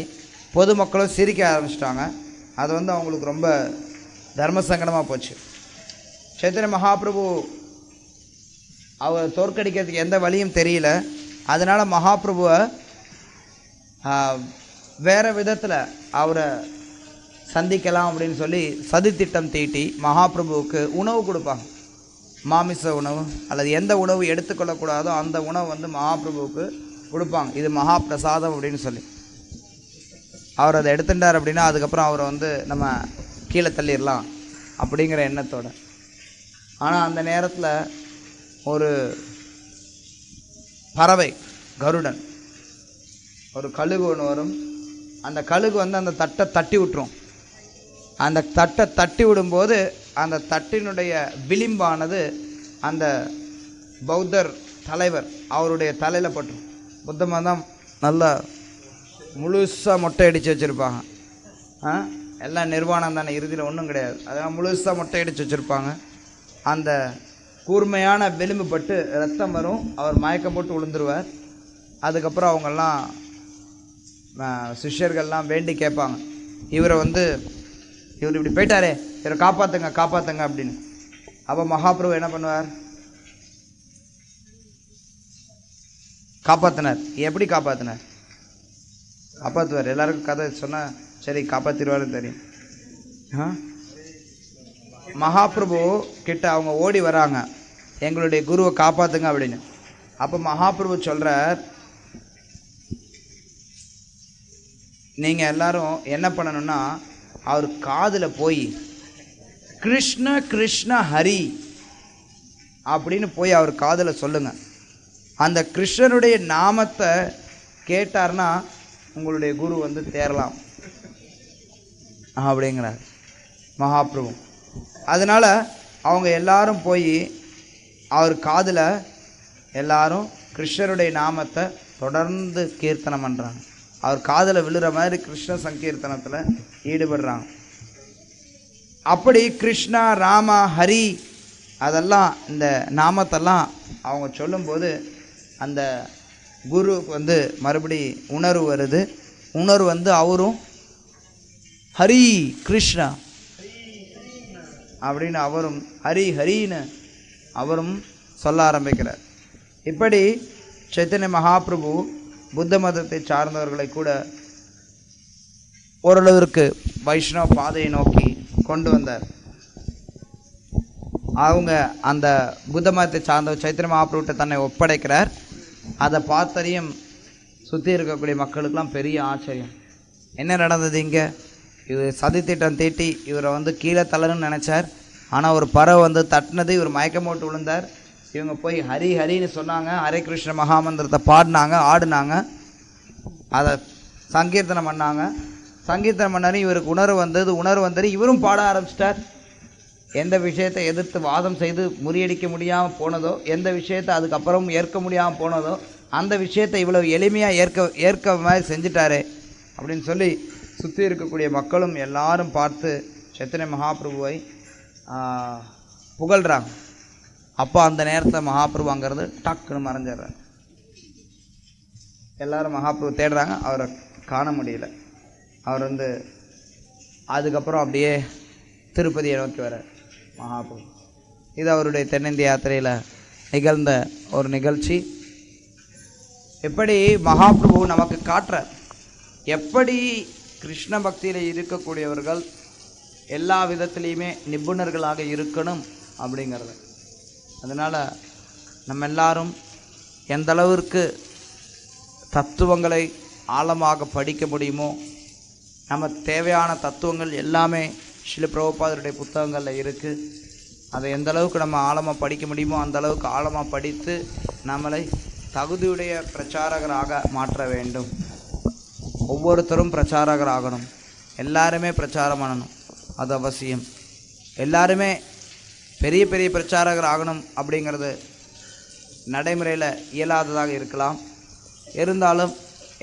பொதுமக்களும் சிரிக்க ஆரம்பிச்சிட்டாங்க. அது அவங்களுக்கு ரொம்ப தர்ம சங்கடமாக போச்சு. சைத்தன்ய மகாபிரபு அவர் தோற்கடிக்கிறதுக்கு எந்த வழியும் தெரியல. அதனால் மகாபிரபுவை வேறு விதத்தில் அவரை சந்திக்கலாம் அப்படின்னு சொல்லி சதித்திட்டம் தீட்டி மகாபிரபுவுக்கு உணவு கொடுப்பாங்க. மாமிச உணவு அல்லது எந்த உணவு எடுத்துக்கொள்ளக்கூடாதோ அந்த உணவு மகாபிரபுவுக்கு கொடுப்பாங்க. இது மகா பிரசாதம் அப்படின்னு சொல்லி அவர் அதை எடுத்துட்டார் அப்படின்னா அதுக்கப்புறம் அவரை நம்ம கீழே தள்ளிடலாம் அப்படிங்கிற எண்ணத்தோடு. ஆனால் அந்த நேரத்தில் ஒரு பறவை கருடன், ஒரு கழுகு ஒன்று வரும். அந்த கழுகு அந்த தட்டை தட்டி விட்டுரும். அந்த தட்டை தட்டி விடும்போது அந்த தட்டினுடைய விளிம்பானது அந்த பௌத்தர் தலைவர் அவருடைய தலையில் பட்டுரும். புத்த மதம் நல்லா முழுசாக மொட்டை அடித்து வச்சுருப்பாங்க. எல்லாம் நிர்வாணம் தானே, இறுதியில் ஒன்றும் கிடையாது. அதெல்லாம் முழுசாக மொட்டை அடித்து வச்சுருப்பாங்க. அந்த கூர்மையான விளிம்பு பட்டு ரத்தம் வரும். அவர் மயக்கம் போட்டு விழுந்துருவார். அதுக்கப்புறம் அவங்கெல்லாம் சிஷ்யர்கள்லாம் வேண்டி கேட்பாங்க, இவரை இவர் இப்படி போயிட்டாரே, இவரை காப்பாற்றுங்க காப்பாற்றுங்க அப்படின்னு. அப்போ மகாபிரபு என்ன பண்ணுவார்? காப்பாற்றினார். எப்படி காப்பாற்றினார்? காப்பாற்றுவார். எல்லாருக்கும் கதை சொன்னால் சரி காப்பாற்றிடுவாருன்னு தெரியும். மகாபிரபு கிட்ட அவங்க ஓடி வராங்க, எங்களுடைய குருவை காப்பாற்றுங்க அப்படின்னு. அப்போ மகாபிரபு சொல்கிறார், நீங்கள் எல்லாரும் என்ன பண்ணணும்னா அவர் காதில் போய் கிருஷ்ண கிருஷ்ண ஹரி அப்படின்னு போய் அவர் காதில் சொல்லுங்க. அந்த கிருஷ்ணனுடைய நாமத்தை கேட்டார்னா உங்களுடைய குரு வந்து தேரலாம் அப்படிங்கிறார் மகாபிரபு. அதனால் அவங்க எல்லாரும் போய் அவர் காதில் எல்லாரும் கிருஷ்ணருடைய நாமத்தை தொடர்ந்து கீர்த்தனம் பண்ணுறாங்க. அவர் காதில் விழுற மாதிரி கிருஷ்ண சங்கீர்த்தனத்தில் ஈடுபடுறாங்க. அப்படி கிருஷ்ணா ராமா ஹரி அதெல்லாம் இந்த நாமத்தெல்லாம் அவங்க சொல்லும்போது அந்த குருவுக்கு வந்து மறுபடி உணர்வு வருது. உணர்வு வந்து அவரும் ஹரி கிருஷ்ணா அப்படின்னு அவரும் ஹரி ஹரின்னு அவரும் சொல்ல ஆரம்பிக்கிறார். இப்படி சைத்தன்ய மகாபிரபு புத்த மதத்தை சார்ந்தவர்களை கூட ஓரளவிற்கு வைஷ்ணவ பாதையை நோக்கி கொண்டு வந்தார். அவங்க அந்த புத்த மதத்தை சார்ந்த சைத்தன்ய மகாபிரபுட்ட தன்னை ஒப்படைக்கிறார். அதை பார்த்தறியும் சுற்றி இருக்கக்கூடிய மக்களுக்கெல்லாம் பெரிய ஆச்சரியம். என்ன நடந்தது இங்கே? இவர் சதித்திட்டம் தீட்டி இவரை வந்து கீழே தள்ளணும்னு நினச்சார். ஆனால் ஒரு பறவை வந்து தட்டினது, இவர் மயக்கம் போட்டு விழுந்தார். இவங்க போய் ஹரி ஹரின்னு சொன்னாங்க, ஹரே கிருஷ்ண மகாமந்திரத்தை பாடினாங்க, ஆடினாங்க, அதை சங்கீர்த்தனம் பண்ணாங்க. சங்கீர்த்தனம் பண்ணாரு. இவருக்கு உணர்வு வந்தது. இவரும் பாட ஆரம்பிச்சிட்டார். எந்த விஷயத்தை எதிர்த்து வாதம் செய்து முறியடிக்க முடியாமல் போனதோ, எந்த விஷயத்தை அதுக்கப்புறம் ஏற்க முடியாமல் போனதோ, அந்த விஷயத்தை இவ்வளவு எளிமையாக ஏற்க மாதிரி செஞ்சிட்டாரே அப்படின்னு சொல்லி சுற்றி இருக்கக்கூடிய மக்களும் எல்லாரும் பார்த்து சைத்தன்ய மகாபிரபுவை புகழ்கிறாங்க. அப்போ அந்த நேரத்தை மகாபிரபு அங்கேருந்து டக்குன்னு மறைஞ்சிடுறார். எல்லாரும் மகாபிரபு தேடுறாங்க, அவரை காண முடியல. அவர் வந்து அதுக்கப்புறம் அப்படியே திருப்பதியை நோக்கி வர்றார் மகாபிரபு. இது அவருடைய தென்னிந்திய யாத்திரையில் நிகழ்ந்த ஒரு நிகழ்ச்சி. எப்படி மகாபிரபு நமக்கு காட்டுறார், எப்படி கிருஷ்ண பக்தியில் இருக்கக்கூடியவர்கள் எல்லா விதத்துலேயுமே நிபுணர்களாக இருக்கணும் அப்படிங்கிறது. அதனால் நம்ம எல்லாரும் எந்த அளவிற்கு தத்துவங்களை ஆழமாக படிக்க முடியுமோ, நம்ம தேவையான தத்துவங்கள் எல்லாமே ஸ்ரீல பிரபுபாதருடைய புத்தகங்களில் இருக்குது. அதை எந்த அளவுக்கு நம்ம ஆழமாக படிக்க முடியுமோ அந்த அளவுக்கு ஆழமாக படித்து நம்மளை தகுதியுடைய பிரச்சாரகராக மாற்ற வேண்டும். ஒவ்வொருத்தரும் பிரச்சாரகர் ஆகணும். எல்லாருமே பிரச்சாரம் பண்ணணும், அது அவசியம். எல்லாருமே பெரிய பெரிய பிரச்சாரகர் ஆகணும் அப்படிங்கிறது நடைமுறையில் இயலாததாக இருக்கலாம். இருந்தாலும்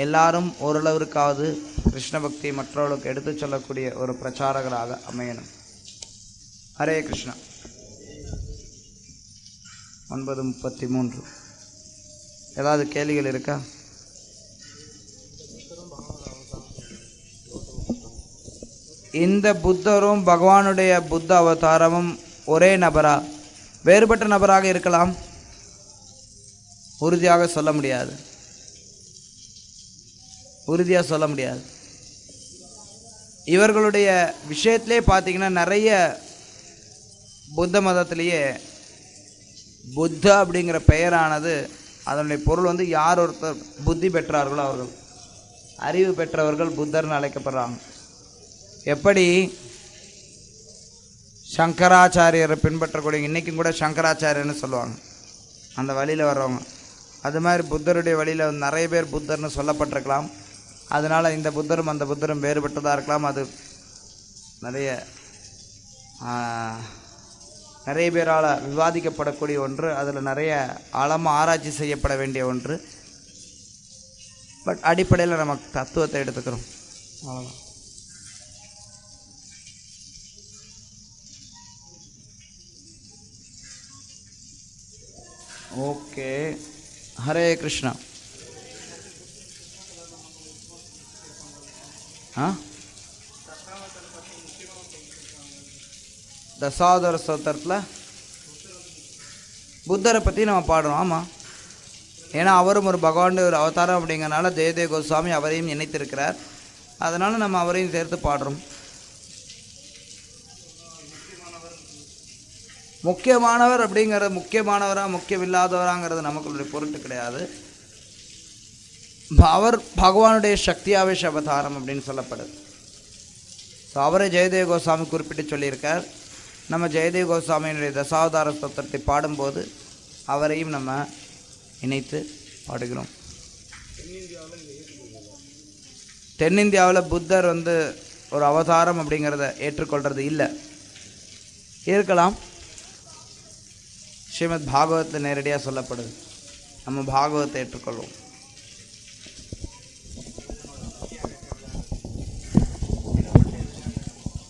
எல்லாரும் ஓரளவிற்காவது கிருஷ்ண பக்தியை மற்றவர்களுக்கு எடுத்து சொல்லக்கூடிய ஒரு பிரச்சாரகராக அமையணும். ஹரே கிருஷ்ணா. 9:33. ஏதாவது கேள்விகள் இருக்கா? இந்த புத்தரும் பகவானுடைய புத்த அவதாரமும் ஒரே நபரா, வேறுபட்ட நபராக இருக்கலாம்? உறுதியாக சொல்ல முடியாது. இவர்களுடைய விஷயத்திலே பார்த்தீங்கன்னா நிறைய புத்த மதத்திலேயே புத்த அப்படிங்கிற பெயரானது அதனுடைய பொருள் வந்து யார் ஒருத்தர் புத்தி பெற்றார்களோ அவர்கள், அறிவு பெற்றவர்கள் புத்தர்னு அழைக்கப்படுறாங்க. எப்படி சங்கராச்சாரியரை பின்பற்றக்கூடிய இன்றைக்கும் கூட சங்கராச்சாரியன்னு சொல்லுவாங்க அந்த வழியில் வர்றவங்க. அது மாதிரி புத்தருடைய வழியில் நிறைய பேர் புத்தர்னு சொல்லப்பட்டிருக்கலாம். அதனால் இந்த புத்தரும் அந்த புத்தரும் வேறுபட்டதாக இருக்கலாம். அது நிறைய பேரால் விவாதிக்கப்படக்கூடிய ஒன்று. அதில் நிறைய ஆழமாக ஆராய்ச்சி செய்யப்பட வேண்டிய ஒன்று. பட் அடிப்படையில் நம்ம தத்துவத்தை எடுத்துக்கிறோம், அவ்வளோதான். ஓகே, ஹரே கிருஷ்ணா. தசாவதார ஸ்தோத்திரத்தில் புத்தரை பற்றி நம்ம பாடுறோம். ஆமாம், ஏன்னா அவரும் ஒரு பகவானுடைய ஒரு அவதாரம் அப்படிங்கிறனால ஜெயதேவ கோஸ்வாமி அவரையும் இணைத்திருக்கிறார். அதனால் நம்ம அவரையும் சேர்த்து பாடுறோம். முக்கியமானவர் அப்படிங்கிறது முக்கியமானவரா முக்கியமில்லாதவராங்கிறது நமக்குடைய பொருட்டு கிடையாது. அவர் பகவானுடைய சக்தியாவேஷ அவதாரம் அப்படின்னு சொல்லப்படுது. ஸோ அவரை ஜெயதேவ கோஸ்வாமி குறிப்பிட்டு சொல்லியிருக்கார். நம்ம ஜெயதேவ கோஸ்வாமியினுடைய தசாவதார ஸ்தோத்திரத்தை பாடும்போது அவரையும் நம்ம இணைத்து பாடுகிறோம். தென்னிந்தியாவில் புத்தர் ஒரு அவதாரம் அப்படிங்கிறத ஏற்றுக்கொள்கிறது இல்லை. இருக்கலாம், ஸ்ரீமத் பாகவத்தில் நேரடியாக சொல்லப்படுது. நம்ம பாகவத்தை ஏற்றுக்கொள்வோம்.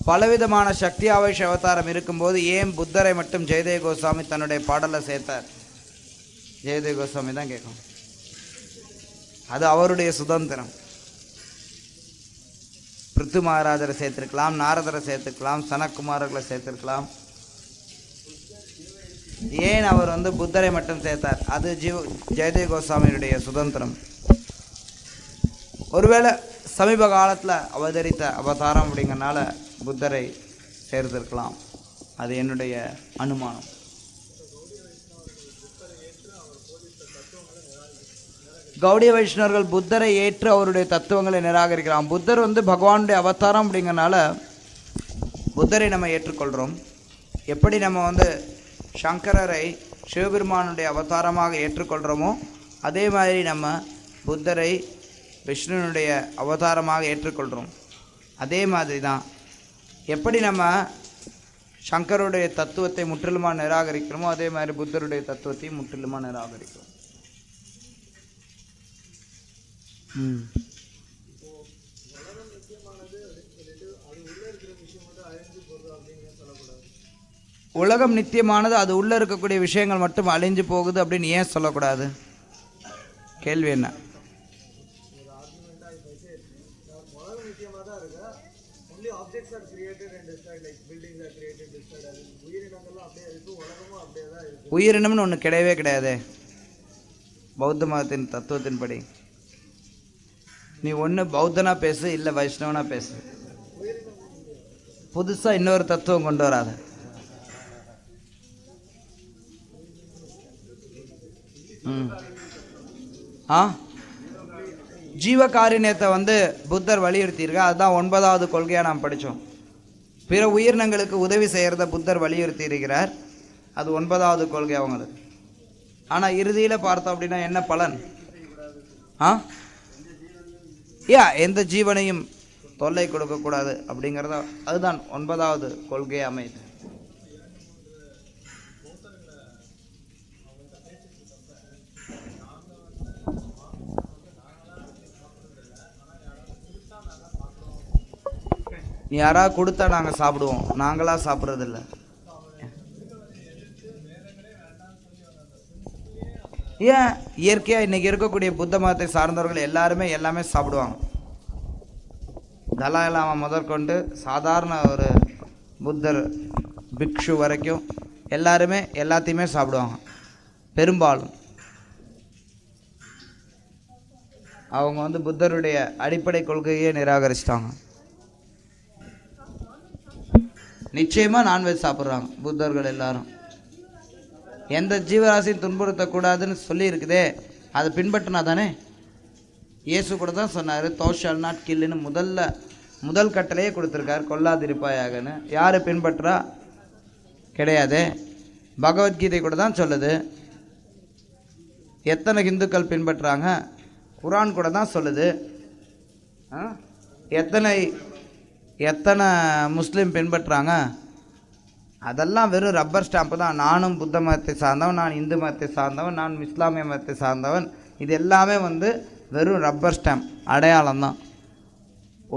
பலவிதமான சக்தி ஆவேஷ அவதாரம் இருக்கும்போது ஏன் புத்தரை மட்டும் ஜெயதேவ கோஸ்வாமி தன்னுடைய பாடலில் சேர்த்தார்? ஜெயதேவ கோஸ்வாமி தான் கேட்கும். அது அவருடைய சுதந்திரம். பிருத்து மகாராஜரை சேர்த்திருக்கலாம், நாரதரை சேர்த்துக்கலாம், சனக்குமாரர்களை சேர்த்திருக்கலாம். ஏன் அவர் புத்தரை மட்டும் சேர்த்தார்? அது ஜெயதேவ கோஸ்வாமியுடைய சுதந்திரம். ஒருவேளை சமீப காலத்தில் அவதரித்த அவதாரம் அப்படிங்கிறனால புத்தரை சேர்த்திருக்கலாம். அது என்னுடைய அனுமானம். கௌடிய வைஷ்ணவர்கள் புத்தரை ஏற்று அவருடைய தத்துவங்களை நிராகரிக்கலாம். புத்தர் பகவானுடைய அவதாரம் அப்படிங்கிறனால புத்தரை நம்ம ஏற்றுக்கொள்கிறோம். எப்படி நம்ம சங்கரரை சிவபெருமானுடைய அவதாரமாக ஏற்றுக்கொள்கிறோமோ அதே மாதிரி நம்ம புத்தரை விஷ்ணுனுடைய அவதாரமாக ஏற்றுக்கொள்கிறோம். அதே மாதிரி தான் எப்படி நம்ம சங்கருடைய தத்துவத்தை முற்றிலுமாக நிராகரிக்கிறோமோ அதே மாதிரி புத்தருடைய தத்துவத்தையும் முற்றிலுமாக நிராகரிக்கிறோம். உலகம் நித்தியமானது, அது உள்ளே இருக்கக்கூடிய விஷயங்கள் மட்டும் அழிஞ்சு போகுது அப்படின்னு ஏன் சொல்லக்கூடாது? கேள்வி என்ன? உயிரினம்னு ஒன்று கிடையவே கிடையாது பௌத்த மதத்தின் தத்துவத்தின்படி. நீ ஒன்று பௌத்தனா பேசு, இல்லை வைஷ்ணவனா பேசு. புதுசாக இன்னொரு தத்துவம் கொண்டு வராத. ஜீவகாருண்யத்தை புத்தர் வலியுறுத்தியிருக்கா. அதுதான் 9வது கொள்கையாக நாம் படித்தோம். பிற உயிரினங்களுக்கு உதவி செய்கிறத புத்தர் வலியுறுத்தி இருக்கிறார். அது 9வது கொள்கை அவங்களுக்கு. ஆனால் இறுதியில் பார்த்தோம் அப்படின்னா என்ன பலன்? எந்த ஜீவனையும் தொல்லை கொடுக்கக்கூடாது அப்படிங்கிறத அதுதான் 9வது கொள்கையை அமைது. யாராவது கொடுத்தா நாங்கள் சாப்பிடுவோம், நாங்களாக சாப்பிட்றதில்ல. ஏன்? இயற்கையாக இன்றைக்கி இருக்கக்கூடிய புத்த மதத்தை சார்ந்தவர்கள் எல்லாமே சாப்பிடுவாங்க. தலாய் லாமா முதற்கொண்டு சாதாரண ஒரு புத்தர் பிக்ஷு வரைக்கும் எல்லாருமே எல்லாத்தையுமே சாப்பிடுவாங்க. பெரும்பாலும் அவங்க புத்தருடைய அடிப்படை கொள்கையே நிராகரிச்சிட்டாங்க. நிச்சயமாக நான்வெஜ் சாப்பிட்றாங்க புத்தர்கள் எல்லாரும். எந்த ஜீவராசியும் துன்புறுத்தக்கூடாதுன்னு சொல்லி இருக்குதே, அதை பின்பற்றினா தானே. இயேசு கூட தான் சொன்னார், தோ ஷால் நாட் கில்லுன்னு முதல் கட்டளையே கொடுத்துருக்கார், கொல்லாதிருப்பாயாகன்னு. யார் பின்பற்றா? கிடையாது. பகவத்கீதை கூட தான் சொல்லுது. எத்தனை இந்துக்கள் பின்பற்றுறாங்க? குரான் கூட தான் சொல்லுது. எத்தனை முஸ்லீம் பின்பற்றுறாங்க? அதெல்லாம் வெறும் ரப்பர் ஸ்டாம்ப்பு தான். நானும் புத்த மதத்தை சார்ந்தவன், நான் இந்து மதத்தை சார்ந்தவன், நான் இஸ்லாமிய மதத்தை சார்ந்தவன். இது எல்லாமே வெறும் ரப்பர் ஸ்டாம்ப், அடையாளம் தான்.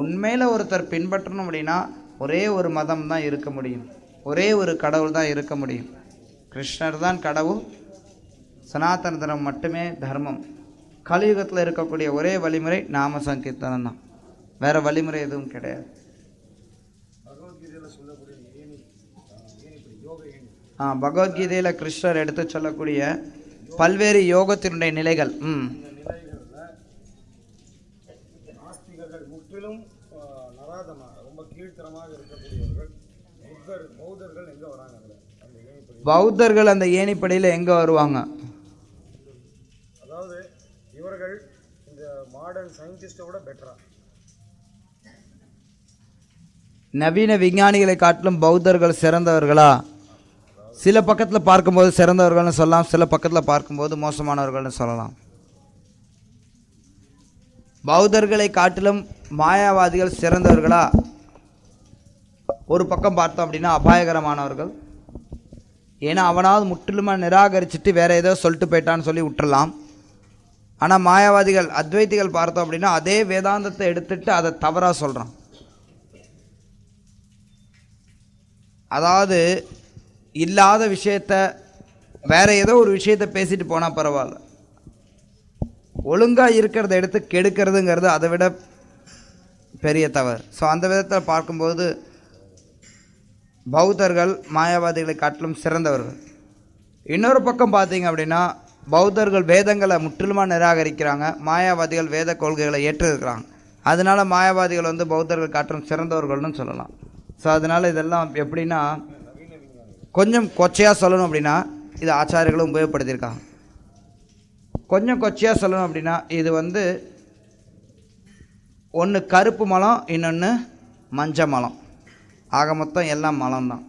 உண்மையில் ஒருத்தர் பின்பற்றணும் அப்படின்னா ஒரே ஒரு மதம் தான் இருக்க முடியும், ஒரே ஒரு கடவுள் தான் இருக்க முடியும். கிருஷ்ணர் தான் கடவுள், சனாதன தர்மம் மட்டுமே தர்மம். கலியுகத்தில் இருக்கக்கூடிய ஒரே வழிமுறை நாம சங்கீர்த்தனம் தான், வேறு வழிமுறை எதுவும் கிடையாது. பகவத்கீதையில் கிருஷ்ணர் எடுத்து சொல்லக்கூடிய பல்வேறு யோகத்தினுடைய நிலைகள். இந்த நிலைகளில் ஆஸ்திகர்கள் முற்றிலும் நராதமாக ரொம்ப கீழ்த்தரமாக இருக்கக்கூடியவர்கள் பௌத்தர்கள் எங்கே வராங்க? அந்த ஏணிப்படி பௌத்தர்கள் அந்த ஏணிப்படியில் எங்கே வருவாங்க? அதாவது இவர்கள் இந்த மாடர்ன் சயின்டிஸ்டோட பெட்டரா, நவீன விஞ்ஞானிகளை காட்டிலும் பௌத்தர்கள் சிறந்தவர்களா? சில பக்கத்தில் பார்க்கும்போது சிறந்தவர்கள்னு சொல்லலாம், சில பக்கத்தில் பார்க்கும்போது மோசமானவர்கள்னு சொல்லலாம். பௌத்தர்களை காட்டிலும் மாயாவாதிகள் சிறந்தவர்களா? ஒரு பக்கம் பார்த்தோம் அப்படின்னா அபாயகரமானவர்கள். ஏன்னா அவனாவது முற்றிலுமாக நிராகரிச்சுட்டு வேற ஏதோ சொல்லிட்டு போயிட்டான்னு சொல்லி விட்டுறலாம். ஆனால் மாயாவாதிகள் அத்வைத்திகள் பார்த்தோம் அப்படின்னா அதே வேதாந்தத்தை எடுத்துட்டு அதை தவறாக சொல்கிறான். அதாவது இல்லாத விஷயத்த வேற ஏதோ ஒரு விஷயத்தை பேசிட்டு போனால் பரவாயில்ல, ஒழுங்காக இருக்கிறத எடுத்து கெடுக்கிறதுங்கிறது அதை விட பெரிய தவறு. ஸோ அந்த விதத்தில் பார்க்கும்போது பௌத்தர்கள் மாயாவாதிகளை காட்டிலும் சிறந்தவர்கள். இன்னொரு பக்கம் பார்த்தீங்க அப்படின்னா பௌத்தர்கள் வேதங்களை முற்றிலுமாக நிராகரிக்கிறாங்க, மாயாவாதிகள் வேத கொள்கைகளை ஏற்றிருக்கிறாங்க. அதனால மாயாவாதிகள் வந்து பௌத்தர்கள் காட்டிலும் சிறந்தவர்கள்னு சொல்லலாம். ஸோ அதனால் இதெல்லாம் எப்படின்னா கொஞ்சம் கொச்சையாக சொல்லணும் அப்படின்னா இது ஆச்சாரியர்களும் உபயோகப்படுத்தியிருக்காங்க. கொஞ்சம் கொச்சையாக சொல்லணும் அப்படின்னா இது வந்து ஒன்று கருப்பு மலம், இன்னொன்று மஞ்சள் மலம், ஆக மொத்தம் எல்லாம் மலம்தான்.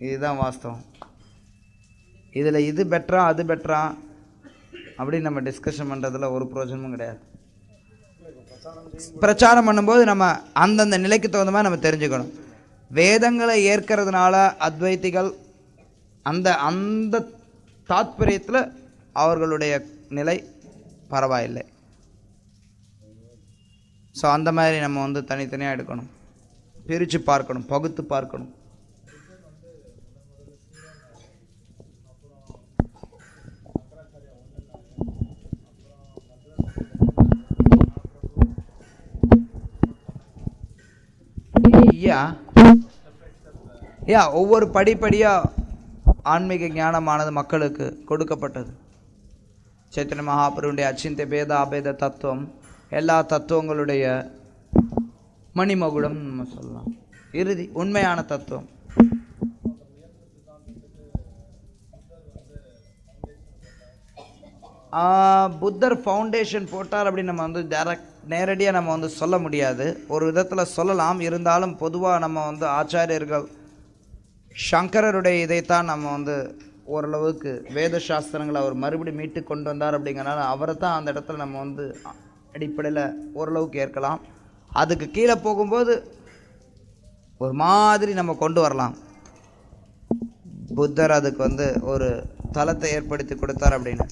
இதுதான் வாஸ்தவம். இதில் இது பெட்டரா அது பெட்டரா அப்படின்னு நம்ம டிஸ்கஷன் பண்ணுறதுல ஒரு பிரயோஜனமும் கிடையாது. பிரச்சாரம் பண்ணும்போது நம்ம அந்தந்த நிலைக்கு தகுந்த மாதிரி நம்ம தெரிஞ்சுக்கணும். வேதங்களை ஏற்கிறதுனால அத்வைத்திகள் அந்த அந்த தாத்பரியத்தில் அவர்களுடைய நிலை பரவாயில்லை. ஸோ அந்த மாதிரி நம்ம வந்து தனித்தனியாக எடுக்கணும், பிரித்து பார்க்கணும், பகுத்து பார்க்கணும். ஒவ்வொரு படிப்படியாக ஆன்மீக ஞானமானது மக்களுக்கு கொடுக்கப்பட்டது. சைத்தன்ய மகாபிரபுடைய அச்சிந்த பேத அபேத தத்துவம் எல்லா தத்துவங்களுடைய மணிமகுடம் நம்ம சொல்லலாம், இறுதி உண்மையான தத்துவம். புத்தர் ஃபவுண்டேஷன் போட்டார் அப்படின்னு நம்ம வந்து நேரடியாக நம்ம வந்து சொல்ல முடியாது. ஒரு விதத்தில் சொல்லலாம், இருந்தாலும் பொதுவாக நம்ம வந்து ஆச்சாரியர்கள் சங்கரருடைய இதைத்தான் நம்ம வந்து ஓரளவுக்கு வேத சாஸ்திரங்களை அவர் மறுபடியும் மீட்டு கொண்டு வந்தார். அப்படிங்கிறனால அவரை தான் அந்த இடத்துல நம்ம வந்து அடிப்படையில் ஓரளவுக்கு ஏற்கலாம். அதுக்கு கீழே போகும்போது ஒரு மாதிரி நம்ம கொண்டு வரலாம். புத்தர் அதுக்கு வந்து ஒரு தளத்தை ஏற்படுத்தி கொடுத்தார் அப்படின்னு.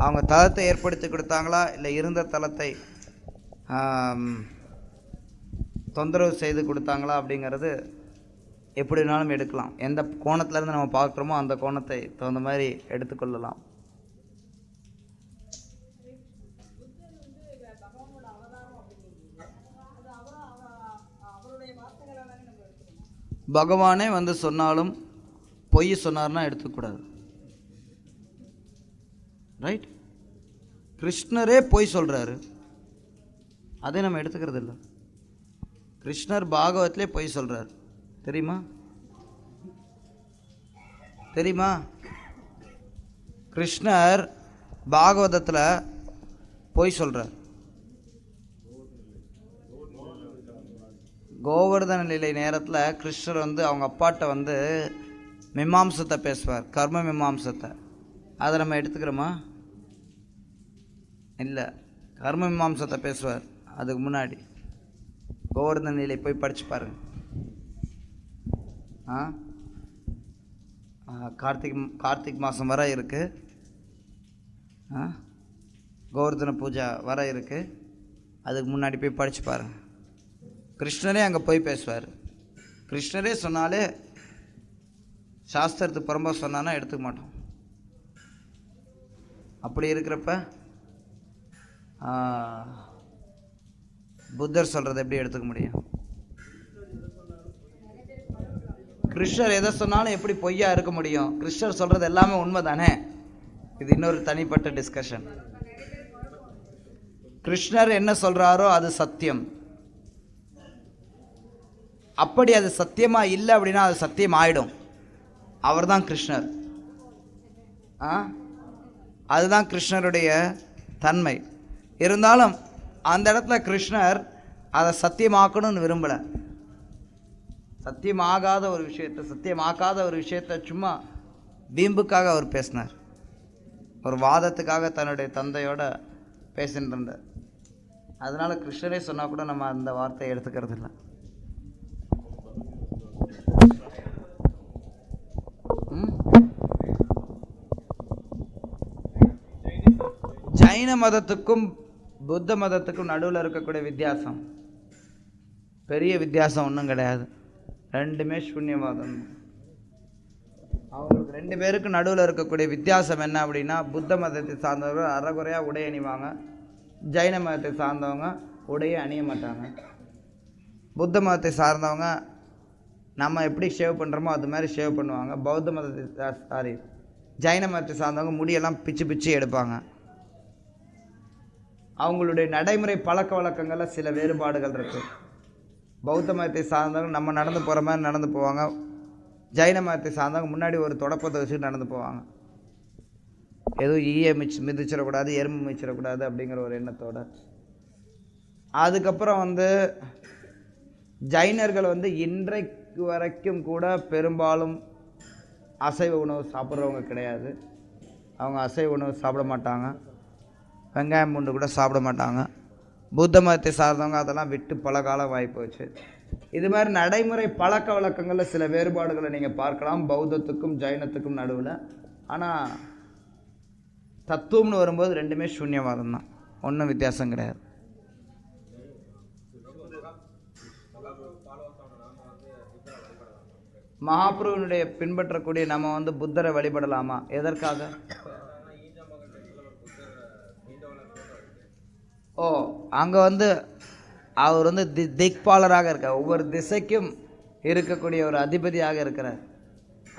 அவங்க தளத்தை ஏற்படுத்தி கொடுத்தாங்களா இல்லை இருந்த தளத்தை தொந்தரவு செய்து கொடுத்தாங்களா அப்படிங்கிறது எப்படினாலும் எடுக்கலாம். எந்த கோணத்துலேருந்து நம்ம பார்க்குறோமோ அந்த கோணத்தை தகுந்த மாதிரி எடுத்துக்கொள்ளலாம். பகவானே வந்து சொன்னாலும் பொய் சொன்னார்னா எடுத்துக்கூடாது. ரைட்? கிருஷ்ணரே பொய் சொல்கிறாரு, அதை நம்ம எடுத்துக்கிறது இல்லை. கிருஷ்ணர் பாகவத்திலே பொய் சொல்கிறார், தெரியுமா? தெரியுமா? கிருஷ்ணர் பாகவதத்தில் பொய் சொல்கிறார். கோவர்தன நிலை நேரத்தில் கிருஷ்ணர் வந்து அவங்க அப்பாட்ட வந்து மீமாம்சத்தை பேசுவார், கர்ம மீமாம்சத்தை. அதை நம்ம எடுத்துக்கிறோமா? இல்லை, கர்ம மீமாம்சத்தை பேசுவார். அதுக்கு முன்னாடி கோவர்தன நிலை போய் படித்து பாருங்க. கார்த்திக் மாதம் வர இருக்குது, கோவர்தன பூஜை வர இருக்குது. அதுக்கு முன்னாடி போய் படித்து பாருங்கள். கிருஷ்ணரே அங்கே போய் பேசுவார். கிருஷ்ணரே சொன்னாலே சாஸ்திரத்துக்கு புறம்பா சொன்னான்னா எடுத்துக்க மாட்டோம். அப்படி இருக்கிறப்ப புத்தர் சொல்கிறத எப்படி எடுத்துக்க முடியும்? கிருஷ்ணர் எதை சொன்னாலும் எப்படி பொய்யா இருக்க முடியும்? கிருஷ்ணர் சொல்கிறது எல்லாமே உண்மை தானே. இது இன்னொரு தனிப்பட்ட டிஸ்கஷன். கிருஷ்ணர் என்ன சொல்றாரோ அது சத்தியம். அப்படி அது சத்தியமா இல்லை அப்படின்னா அது சத்தியம் ஆயிடும். அவர் தான் கிருஷ்ணர். அதுதான் கிருஷ்ணருடைய தன்மை. இருந்தாலும் அந்த இடத்துல கிருஷ்ணர் அதை சத்தியமாக்கணும்னு விரும்பலை. சத்தியமாகாத ஒரு விஷயத்தை சும்மா வீம்புக்காக அவர் பேசினார். ஒரு வாதத்துக்காக தன்னுடைய தந்தையோட பேசிட்டு இருந்தார். அதனால கிருஷ்ணரே சொன்னால் கூட நம்ம அந்த வார்த்தையை எடுத்துக்கிறது இல்லை. ஜைன மதத்துக்கும் புத்த மதத்துக்கும் நடுவில் இருக்கக்கூடிய வித்தியாசம், பெரிய வித்தியாசம் ஒன்றும் கிடையாது. ரெண்டுமே சூன்யவாதம். அவங்களுக்கு ரெண்டு பேருக்கு நடுவில் இருக்கக்கூடிய வித்தியாசம் என்ன அப்படின்னா, புத்த மதத்தை சார்ந்தவர்கள் அறகுறையாக உடை அணிவாங்க, ஜைன மதத்தை சார்ந்தவங்க உடையை அணிய மாட்டாங்க. புத்த மதத்தை சார்ந்தவங்க நம்ம எப்படி ஷேவ் பண்ணுறோமோ அது மாதிரி ஷேவ் பண்ணுவாங்க. பௌத்த மதத்தை ஜைன மதத்தை சார்ந்தவங்க முடியெல்லாம் பிச்சு பிச்சு எடுப்பாங்க. அவங்களுடைய நடைமுறை பழக்க வழக்கங்களில் சில வேறுபாடுகள் இருக்குது. பௌத்த மதத்தை சார்ந்தவங்க நம்ம நடந்து போகிற மாதிரி நடந்து போவாங்க. ஜைன மதத்தை சார்ந்தவங்க முன்னாடி ஒரு தொடப்பத்தை வச்சு நடந்து போவாங்க. எதுவும் ஈய மிதிச்சிடக்கூடாது, எறும்பு மிதிச்சிடக்கூடாது அப்படிங்கிற ஒரு எண்ணத்தோடு. அதுக்கப்புறம் ஜைனர்கள் இன்றைக்கு வரைக்கும் கூட பெரும்பாலும் அசைவ உணவு சாப்பிட்றவங்க கிடையாது. அவங்க அசைவ உணவு சாப்பிட மாட்டாங்க, வெங்காயம் பூண்டு கூட சாப்பிட மாட்டாங்க. புத்த மதத்தை சார்ந்தவங்க அதெல்லாம் விட்டு பல காலம் வாய்ப்போச்சு. இது மாதிரி நடைமுறை பழக்க வழக்கங்களில் சில வேறுபாடுகளை நீங்கள் பார்க்கலாம் பௌத்தத்துக்கும் ஜைனத்துக்கும் நடுவில். ஆனால் தத்துவம்னு வரும்போது ரெண்டுமே சூன்யவாதம் தான், ஒன்றும் வித்தியாசம் கிடையாது. மகாபிரபுனுடைய பின்பற்றக்கூடிய நம்ம புத்தரை வழிபடலாமா? எதற்காக? அங்கே அவர் திக்பாலராக இருக்கார், ஒவ்வொரு திசைக்கும் இருக்கக்கூடிய ஒரு அதிபதியாக இருக்கிறார்.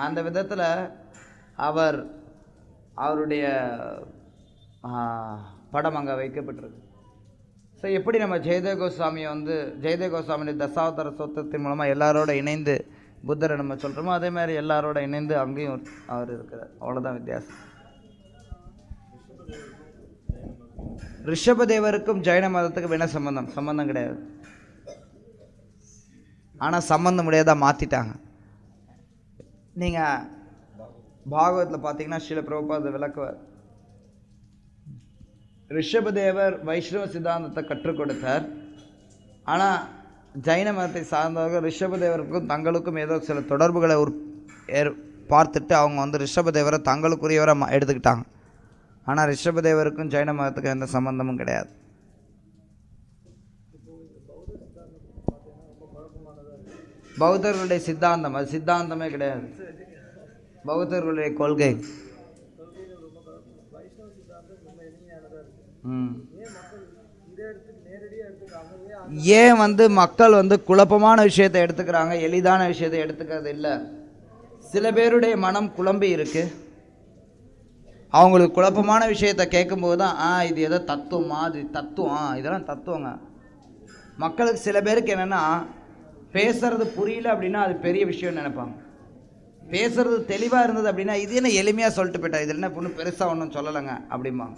அந்த விதத்தில் அவருடைய படம் அங்கே வைக்கப்பட்டிருக்கு. ஸோ எப்படி நம்ம ஜெயதேவ கோஸ்வாமியை ஜெயதேவ கோஸ்வாமியுடைய தசாவதார சோத்திரத்தின் மூலமாக எல்லாரோட இணைந்து புத்தரை நம்ம சொல்கிறோமோ அதே மாதிரி எல்லாரோட இணைந்து அங்கேயும் அவர் இருக்கிறார். அவ்வளோதான் வித்தியாசம். ரிஷபதேவருக்கும் ஜைன மதத்துக்கும் என்ன சம்பந்தம் கிடையாது. ஆனால் சம்பந்தம் முடியாதான் மாற்றிட்டாங்க. நீங்கள் பாகவத்தில் பார்த்தீங்கன்னா ஸ்ரீல பிரபுபாத விளக்குவார். ரிஷபதேவர் வைஷ்ணவ சித்தாந்தத்தை கற்றுக் கொடுத்தார். ஆனால் ஜைன மதத்தை சார்ந்தவர்கள் ரிஷபதேவருக்கும் தங்களுக்கும் ஏதோ சில தொடர்புகளை பார்த்துட்டு அவங்க ரிஷபதேவரை தங்களுக்குரியவரை எடுத்துக்கிட்டாங்க. ஆனால் ரிஷபதேவருக்கும் ஜைன மதத்துக்கும் எந்த சம்பந்தமும் கிடையாது. பௌத்தர்களுடைய சித்தாந்தம் அது சித்தாந்தமே கிடையாது, பௌத்தர்களுடைய கொள்கை. ஏன் மக்கள் குழப்பமான விஷயத்தை எடுத்துக்கிறாங்க, எளிதான விஷயத்தை எடுத்துக்கிறது இல்லை. சில பேருடைய மனம் குழம்பி இருக்கு. அவங்களுக்கு குழப்பமான விஷயத்தை கேட்கும்போது தான் இது எதோ தத்துவமா, அது தத்துவம், இதெல்லாம் தத்துவங்க. மக்களுக்கு சில பேருக்கு என்னென்னா பேசுறது புரியல அப்படின்னா அது பெரிய விஷயம்னு நினைப்பாங்க. பேசுறது தெளிவாக இருந்தது அப்படின்னா இது என்ன எளிமையாக சொல்லிட்டு போயிட்டா, இதில் என்ன பொண்ணு பெருசாக ஒன்றும் சொல்லலைங்க அப்படிம்பாங்க.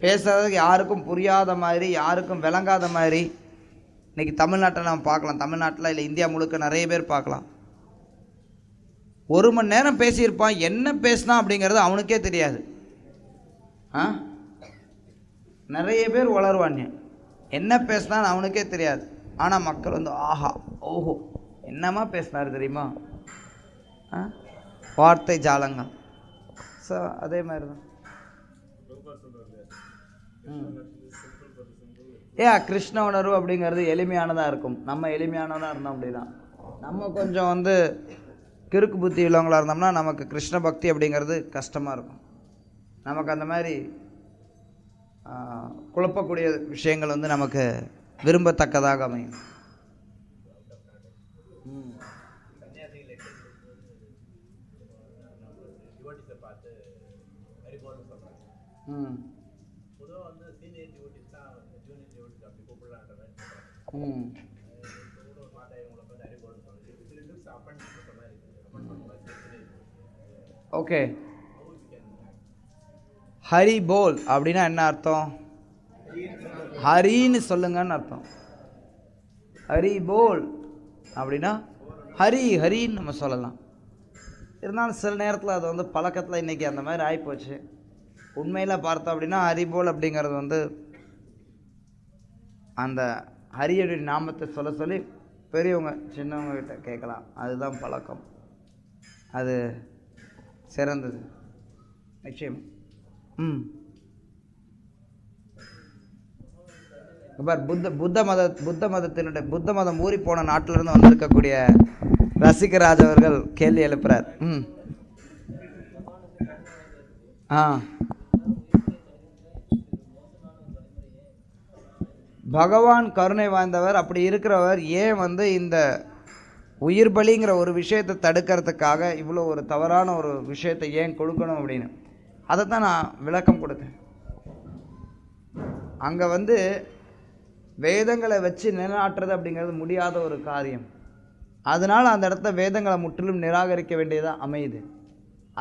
பேசுறதுக்கு யாருக்கும் புரியாத மாதிரி, யாருக்கும் விளங்காத மாதிரி இன்றைக்கி தமிழ்நாட்டில் நம்ம பார்க்கலாம். தமிழ்நாட்டில் இல்லை இந்தியா முழுக்க நிறைய பேர் பார்க்கலாம். 1 மணி நேரம் பேசியிருப்பான், என்ன பேசினா அப்படிங்கிறது அவனுக்கே தெரியாது. நிறைய பேர் வளருவாங்க, என்ன பேசினான்னு அவனுக்கே தெரியாது. ஆனால் மக்கள் ஆஹா ஓஹோ என்னமா பேசினார் தெரியுமா, வார்த்தை ஜாலங்கள். ஸோ அதே மாதிரி தான் கிருஷ்ண உணர்வு அப்படிங்கிறது எளிமையானதாக இருக்கும். நம்ம எளிமையானதாக இருந்தோம் அப்படின்னா, நம்ம கொஞ்சம் கிறுக்கு புத்தி உள்ளவங்களாக இருந்தோம்னா நமக்கு கிருஷ்ண பக்தி அப்படிங்கிறது கஷ்டமாக இருக்கும். நமக்கு அந்த மாதிரி குழப்பக்கூடிய விஷயங்கள் நமக்கு விரும்பத்தக்கதாக அமையும். ம் பொதுவாக வந்து சீனியர் டிவோட்டிஸ்லாம் ஜூனியர் டிவோட்டிஸ் அப்படி கூப்பிடலான்ற மாதிரி ம் கூட ஒரு மாதா இவங்களை வந்து அறிவுறுன்னு சொல்லுது சில லுக்ஸ் அப்பன் பண்ணுற மாதிரி இருக்குது அப்பன் பண்ணுற மாதிரி ஓகே. ஹரி போல் அப்படின்னா என்ன அர்த்தம்? ஹரின்னு சொல்லுங்கன்னு அர்த்தம். ஹரி போல் அப்படின்னா ஹரி ஹரின்னு நம்ம சொல்லலாம். இருந்தாலும் சில நேரத்தில் அது வந்து பழக்கத்தில் இன்றைக்கி அந்த மாதிரி ஆகிப்போச்சு. உண்மையில் பார்த்தோம் அப்படின்னா ஹரி போல் அப்படிங்கிறது வந்து அந்த ஹரியுடைய நாமத்தை சொல்ல சொல்லி பெரியவங்க சின்னவங்க கிட்ட கேட்கலாம். அதுதான் பழக்கம். அது சிறந்தது நிச்சயம். பார் புத்த மதம் ஊறி போன நாட்டிலிருந்து வந்திருக்கக்கூடிய ரசிகராஜ் அவர்கள் கேள்வி எழுப்புறார். பகவான் கருணை வாய்ந்தவர். அப்படி இருக்கிறவர் ஏன் வந்து இந்த உயிர் பலிங்கிற ஒரு விஷயத்தை தடுக்கிறதுக்காக இவ்வளோ ஒரு தவறான ஒரு விஷயத்தை ஏன் கொடுக்கணும் அப்படின்னு அதை தான் நான் விளக்கம் கொடுத்தேன். அங்கே வந்து வேதங்களை வச்சு நிலைநாட்டுறது அப்படிங்கிறது முடியாத ஒரு காரியம். அதனால் அந்த இடத்த வேதங்களை முற்றிலும் நிராகரிக்க வேண்டியதாக அமையுது.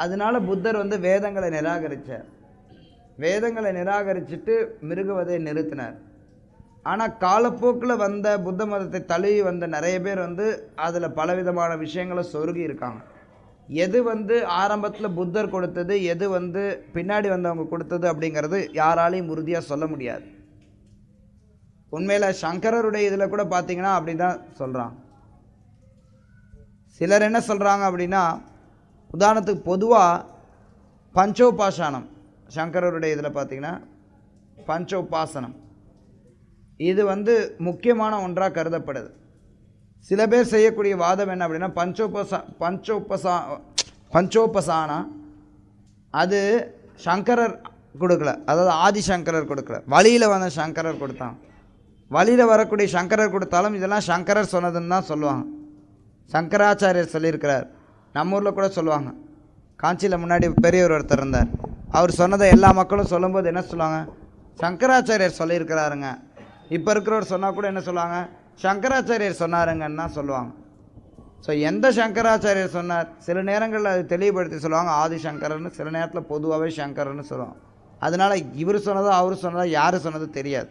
அதனால புத்தர் வந்து வேதங்களை நிராகரித்தார். வேதங்களை நிராகரிச்சுட்டு மிருகவதை நிறுத்தினார். ஆனால் காலப்போக்கில் வந்த புத்த மதத்தை தழுவி வந்த நிறைய பேர் வந்து அதில் பலவிதமான விஷயங்களை சொருகி இருக்காங்க. எது வந்து ஆரம்பத்தில் புத்தர் கொடுத்தது, எது வந்து பின்னாடி வந்தவங்க கொடுத்தது அப்படிங்கிறது யாராலையும் உறுதியாக சொல்ல முடியாது. உண்மையில் சங்கரருடைய இதில் கூட பார்த்தீங்கன்னா அப்படி தான் சொல்கிறாங்க. சிலர் என்ன சொல்கிறாங்க அப்படின்னா, உதாரணத்துக்கு பொதுவாக பஞ்சோபாசனம், சங்கரருடைய இதில் பார்த்தீங்கன்னா பஞ்சோபாசனம் இது வந்து முக்கியமான ஒன்றாக கருதப்படுது. சில பேர் செய்யக்கூடிய வாதம் என்ன அப்படின்னா, பஞ்சோபசானா அது சங்கரர் கொடுக்கல, அதாவது ஆதிசங்கரர் கொடுக்கல, வழியில் வந்த சங்கரர் கொடுத்தாங்க. வழியில் வரக்கூடிய சங்கரர் கொடுத்தாலும் இதெல்லாம் சங்கரர் சொன்னதுன்னு தான் சொல்லுவாங்க. சங்கராச்சாரியர் சொல்லியிருக்கிறார். நம்ம ஊரில் கூட சொல்லுவாங்க. காஞ்சியில் முன்னாடி பெரியவர் ஒருத்தர் இருந்தார். அவர் சொன்னதை எல்லா மக்களும் சொல்லும்போது என்ன சொல்லுவாங்க, சங்கராச்சாரியர் சொல்லியிருக்கிறாருங்க. இப்போ இருக்கிறவர் சொன்னால் கூட என்ன சொல்லுவாங்க, சங்கராச்சாரியர் சொன்னாருங்கன்னு தான் சொல்லுவாங்க. ஸோ எந்த சங்கராச்சாரியர் சொன்னார், சில நேரங்களில் அது தெளிவுபடுத்தி சொல்லுவாங்க ஆதிசங்கரன்னு, சில நேரத்தில் பொதுவாகவே சங்கரன்னு சொல்லுவாங்க. அதனால் இவர் சொன்னதோ அவர் சொன்னதோ யார் சொன்னதோ தெரியாது.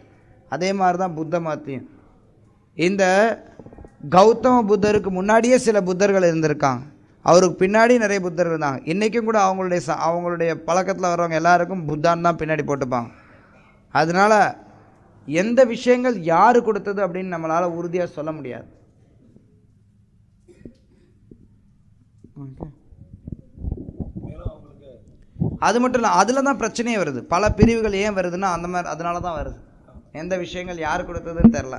அதே மாதிரி தான் புத்த மதத்தையும். இந்த கௌதம புத்தருக்கு முன்னாடியே சில புத்தர்கள் இருந்திருக்காங்க, அவருக்கு பின்னாடி நிறைய புத்தர்கள் இருந்தாங்க. இன்றைக்கும் கூட அவங்களுடைய பழக்கத்தில் வர்றவங்க எல்லாருக்கும் புத்தான்னு தான் பின்னாடி போட்டுப்பாங்க. அதனால் எந்த விஷயங்கள் யார் கொடுத்தது அப்படின்னு நம்மளால் உறுதியாக சொல்ல முடியாது. அது மட்டும் இல்லை, அதில் தான் பிரச்சனையே வருது. பல பிரிவுகள் ஏன் வருதுன்னா அந்த மாதிரி அதனால தான் வருது. எந்த விஷயங்கள் யார் கொடுத்ததுன்னு தெரில.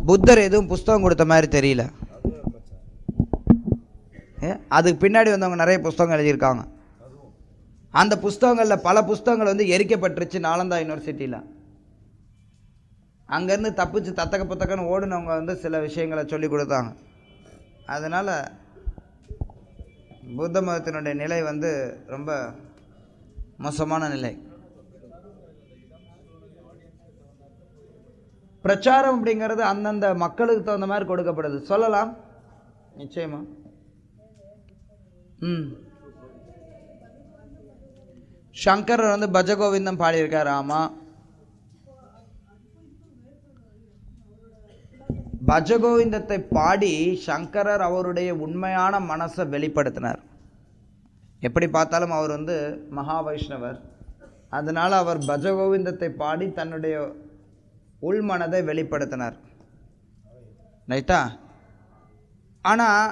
புத்தர் எதுவும் புஸ்தகம் கொடுத்த மாதிரி தெரியல. அதுக்கு பின்னாடி வந்தவங்க நிறைய புஸ்தகம் எழுதியிருக்காங்க. அந்த புஸ்தகங்களில் பல புஸ்தகங்கள் வந்து எரிக்கப்பட்டுருச்சு நாலந்தா யூனிவர்சிட்டியில். அங்கேருந்து தப்பிச்சு தத்தக்க புத்தகன்னு ஓடுனவங்க வந்து சில விஷயங்களை சொல்லி கொடுத்தாங்க. அதனால் புத்த மதத்தினுடைய நிலை வந்து ரொம்ப மோசமான நிலை. பிரச்சாரம் அப்படிங்கிறது அந்தந்த மக்களுக்கு தகுந்த மாதிரி கொடுக்கப்படுது. சொல்லலாம் நிச்சயமா. சங்கரர் வந்து பஜகோவிந்தம் பாடியிருக்கார். ஆமாம், பஜகோவிந்தத்தை பாடி சங்கரர் அவருடைய உண்மையான மனசை வெளிப்படுத்தினார். எப்படி பார்த்தாலும் அவர் வந்து மகா வைஷ்ணவர். அதனால் அவர் பஜகோவிந்தத்தை பாடி தன்னுடைய உள்மனதை வெளிப்படுத்தினார். ரைட்டா? ஆனால்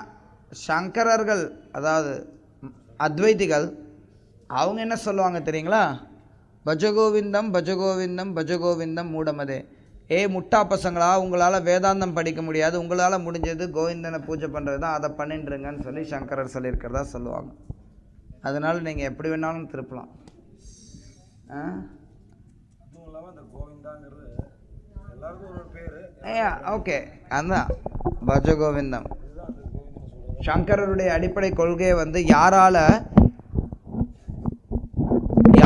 சங்கரர்கள், அதாவது அத்வைதிகள், அவங்க என்ன சொல்லுவாங்க தெரியுங்களா, பஜகோவிந்தம் பஜகோவிந்தம் பஜகோவிந்தம் மூடமதே. முட்டா பசங்களா, உங்களால் வேதாந்தம் படிக்க முடியாது, உங்களால் முடிஞ்சது கோவிந்தனை பூஜை பண்ணுறது தான், அதை பண்ணிட்டுருங்கன்னு சொல்லி சங்கரர் சொல்லியிருக்கிறதா சொல்லுவாங்க. அதனால் நீங்கள் எப்படி வேணாலும் திருப்பலாம். ஓகே, அதுதான் பஜகோவிந்தம். சங்கரருடைய அடிப்படை கொள்கையை வந்து யாரால்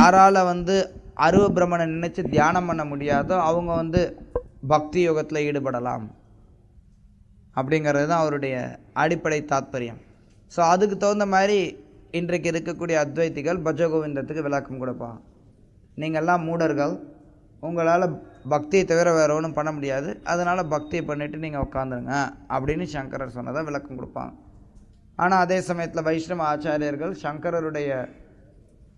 யாரால் அருவ பிரம்மனை நினைச்சு தியானம் பண்ண முடியாதோ அவங்க பக்தி யோகத்தில் ஈடுபடலாம் அப்படிங்கிறது தான் அவருடைய அடிப்படை தாத்பரியம். ஸோ அதுக்கு தகுந்த மாதிரி இன்றைக்கு இருக்கக்கூடிய அத்வைத்திகள் பஜகோவிந்தத்துக்கு விளக்கம் கொடுப்பாங்க. நீங்கள்லாம் மூடர்கள், உங்களால் பக்தியை தவிர வேறு ஒன்றும் பண்ண முடியாது, அதனால் பக்தியை பண்ணிவிட்டு நீங்கள் உட்காந்துருங்க அப்படின்னு சங்கரர் சொன்னதை விளக்கம் கொடுப்பாங்க. ஆனால் அதே சமயத்தில் வைஷ்ணவ ஆச்சாரியர்கள் சங்கரருடைய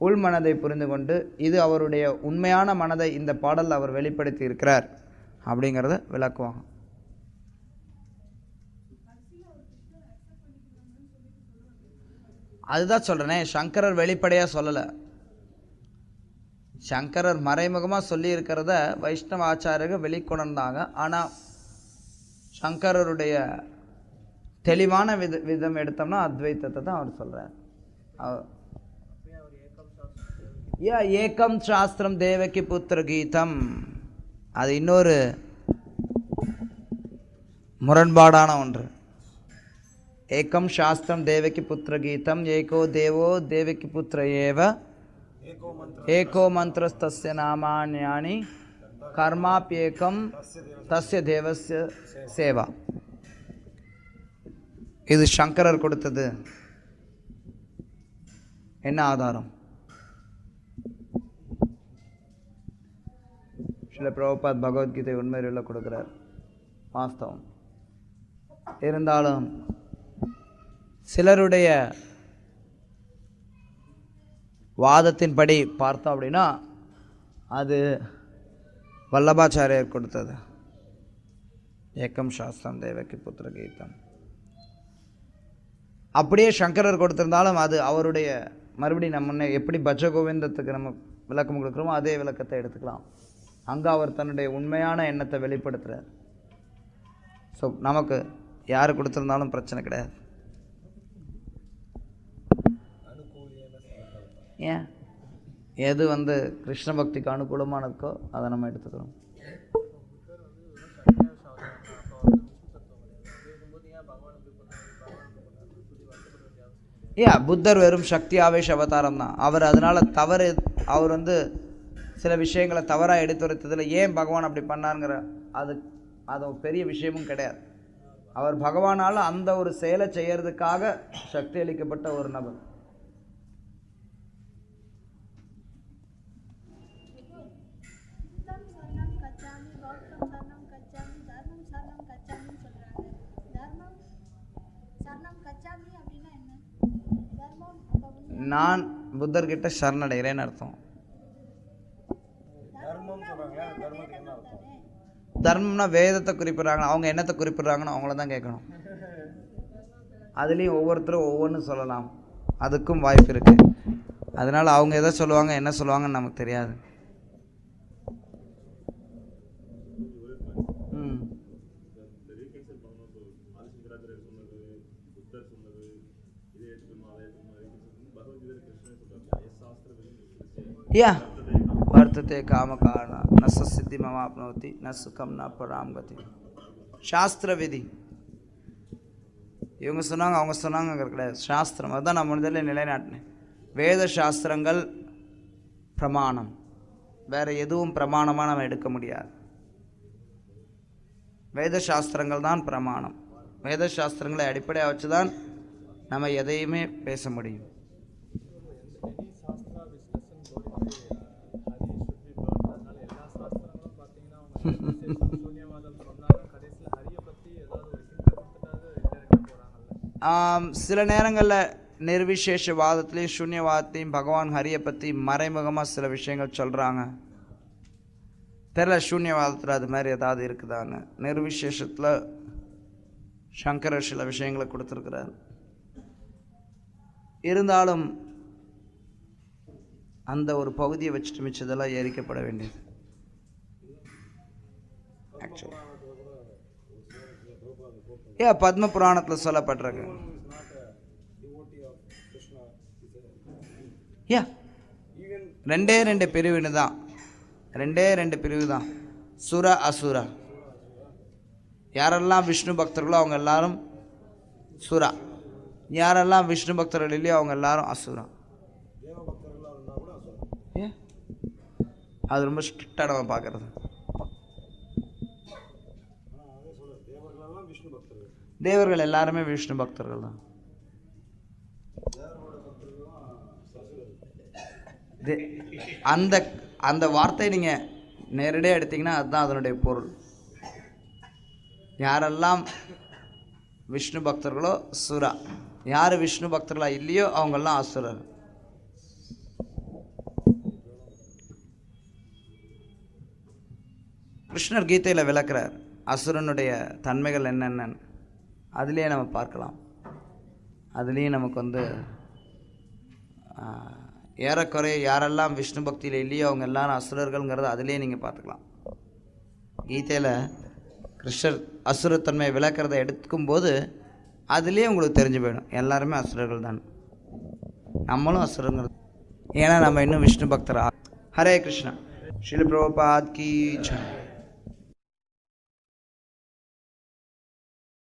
உள்மனதை புரிந்து கொண்டு இது அவருடைய உண்மையான மனதை இந்த பாடலில் அவர் வெளிப்படுத்தி இருக்கிறார் அப்படிங்கிறத விளக்குவாங்க. அதுதான் சொல்கிறேனே, சங்கரர் வெளிப்படையாக சொல்லலை. சங்கரர் மறைமுகமாக சொல்லி இருக்கிறத வைஷ்ணவ ஆச்சாரியர்கள் வெளிக்கொணர்ந்தாங்க. ஆனால் சங்கரருடைய தெளிவான விதம் எடுத்தோம்னா அத்வைத்தத்தை தான் அவர் சொல்கிறார். ஏகம் சாஸ்திரம் தேவகி புத்திர கீதம், அது இன்னொரு முரண்பாடான ஒன்று. ஏகம் சாஸ்திரம் தேவகி புத்திர கீதம், ஏகோ தேவோ தேவகி புத்திர ஏவ, ஏகோ மந்திரஸ்தஸ்ய நாமான்யானி கர்மாப்யேகம் தஸ்ய தேவஸ்ய சேவா. இது சங்கரர் கொடுத்தது. என்ன ஆதாரம்? ஸ்ரீல பிரபுபாத் பகவத்கீதை உண்மையில கொடுக்கிறார், வாஸ்தவம். இருந்தாலும் சிலருடைய வாதத்தின்படி பார்த்தோம் அப்படின்னா அது வல்லபாச்சாரியர் கொடுத்தது. ஏகம் சாஸ்திரம் தேவகி புத்திர கீதம் அப்படியே சங்கரர் கொடுத்திருந்தாலும் அது அவருடைய மறுபடியும் நம்ம முன்னே எப்படி பஜகோவிந்தத்துக்கு நம்ம விளக்கம் கொடுக்குறோமோ அதே விளக்கத்தை எடுத்துக்கலாம். அங்கே அவர் தன்னுடைய உண்மையான எண்ணத்தை வெளிப்படுத்துகிறார். ஸோ நமக்கு யார் கொடுத்துருந்தாலும் பிரச்சனை கிடையாது. ஏன் எது கிருஷ்ண பக்திக்கு அனுகூலமானதுக்கோ அதை நம்ம எடுத்துக்கிறோம். புத்தர் வெறும் சக்தி ஆவேஷ அவதாரம் தான். அவர் அதனால் தவறு, அவர் சில விஷயங்களை தவறாக எடுத்துரைத்ததில் ஏன் பகவான் அப்படி பண்ணாருங்கிற அது பெரிய விஷயமும் கிடையாது. அவர் பகவானால் அந்த ஒரு செயலை செய்யறதுக்காக சக்தி அளிக்கப்பட்ட ஒரு நபர். நான் புத்தர்கிட்ட சரணடைகிறேன்னு அர்த்தம். தர்மம்னா வேதத்தை குறிப்பிடுறாங்க, அவங்க என்னத்தை குறிப்பிடுறாங்கன்னு அவங்கள தான் கேட்கணும். அதுலேயும் ஒவ்வொருத்தரும் ஒவ்வொன்றும் சொல்லலாம், அதுக்கும் வாய்ப்பு இருக்குது. அதனால் அவங்க எதை சொல்லுவாங்க என்ன சொல்லுவாங்கன்னு நமக்கு தெரியாது. या वर्तते काम कारण न सिद्धि ममाप्नोति न सुखम न पराम गति. சாஸ்திர விதி இவங்க சொன்னாங்க அவங்க சொன்னாங்க கிடையாது. சாஸ்திரம் அதுதான் நான் முதல்ல நிலைநாட்டினேன். வேத சாஸ்திரங்கள் பிரமாணம், வேறு எதுவும் பிரமாணமாக நம்ம எடுக்க முடியாது. வேத சாஸ்திரங்கள் தான் பிரமாணம். வேத சாஸ்திரங்களை அடிப்படையாக வச்சு தான் நம்ம எதையுமே பேச முடியும். சில நேரங்களில் நிர்விசேஷவாதத்துலேயும் சூன்யவாதத்தையும் பகவான் ஹரியை பற்றி மறைமுகமாக சில விஷயங்கள் சொல்கிறாங்க. தெரியல சூன்யவாதத்தில் அது மாதிரி ஏதாவது இருக்குதான்னு. நிர்விசேஷத்தில் சங்கரர் சில விஷயங்களை கொடுத்துருக்கிறார். இருந்தாலும் அந்த ஒரு பகுதியை வச்சுட்டு மிச்சதெல்லாம் எரிக்கப்பட வேண்டியது. பத்ம புராணத்தில் சொல்லப்பட்டிருக்கு. ரெண்டு பிரிவுன்னு தான், ரெண்டு பிரிவு தான், சுர அசுர. யாரெல்லாம் விஷ்ணு பக்தர்களோ அவங்க எல்லாரும் சுரா, யாரெல்லாம் விஷ்ணு பக்தர்கள் இல்லையோ அவங்க எல்லாரும் அசுரா. அது ரொம்ப ஸ்ட்ரிக்டாக நம்ம பார்க்குறது. தேவர்கள் எல்லாருமே விஷ்ணு பக்தர்கள் தான். அந்த அந்த வார்த்தையை நீங்கள் நேரடியாக எடுத்தீங்கன்னா அதுதான் அதனுடைய பொருள். யாரெல்லாம் விஷ்ணு பக்தர்களோ சுரா, யார் விஷ்ணு பக்தர்களா இல்லையோ அவங்கெல்லாம் அசுரர். கிருஷ்ணர் கீதையில் விளக்குறார் அசுரனுடைய தன்மைகள் என்னென்னு. அதுலேயே நம்ம பார்க்கலாம். அதுலேயும் நமக்கு ஏறக்குறைய யாரெல்லாம் விஷ்ணு பக்தியில் இல்லையோ அவங்க எல்லாரும் அசுரர்கள்ங்கிறத அதுலேயே நீங்கள் பார்த்துக்கலாம். கீதையில் கிருஷ்ணர் அசுரத்தன்மையை விளக்கிறத எடுக்கும்போது அதுலேயே உங்களுக்கு தெரிஞ்சு போயிடும் எல்லாருமே அசுரர்கள் தான், நம்மளும் அசுரங்கிறது. ஏன்னா நம்ம இன்னும் விஷ்ணு பக்தரா. ஹரே கிருஷ்ணா. ஸ்ரீல பிரபுபாத் கி ஜெய்.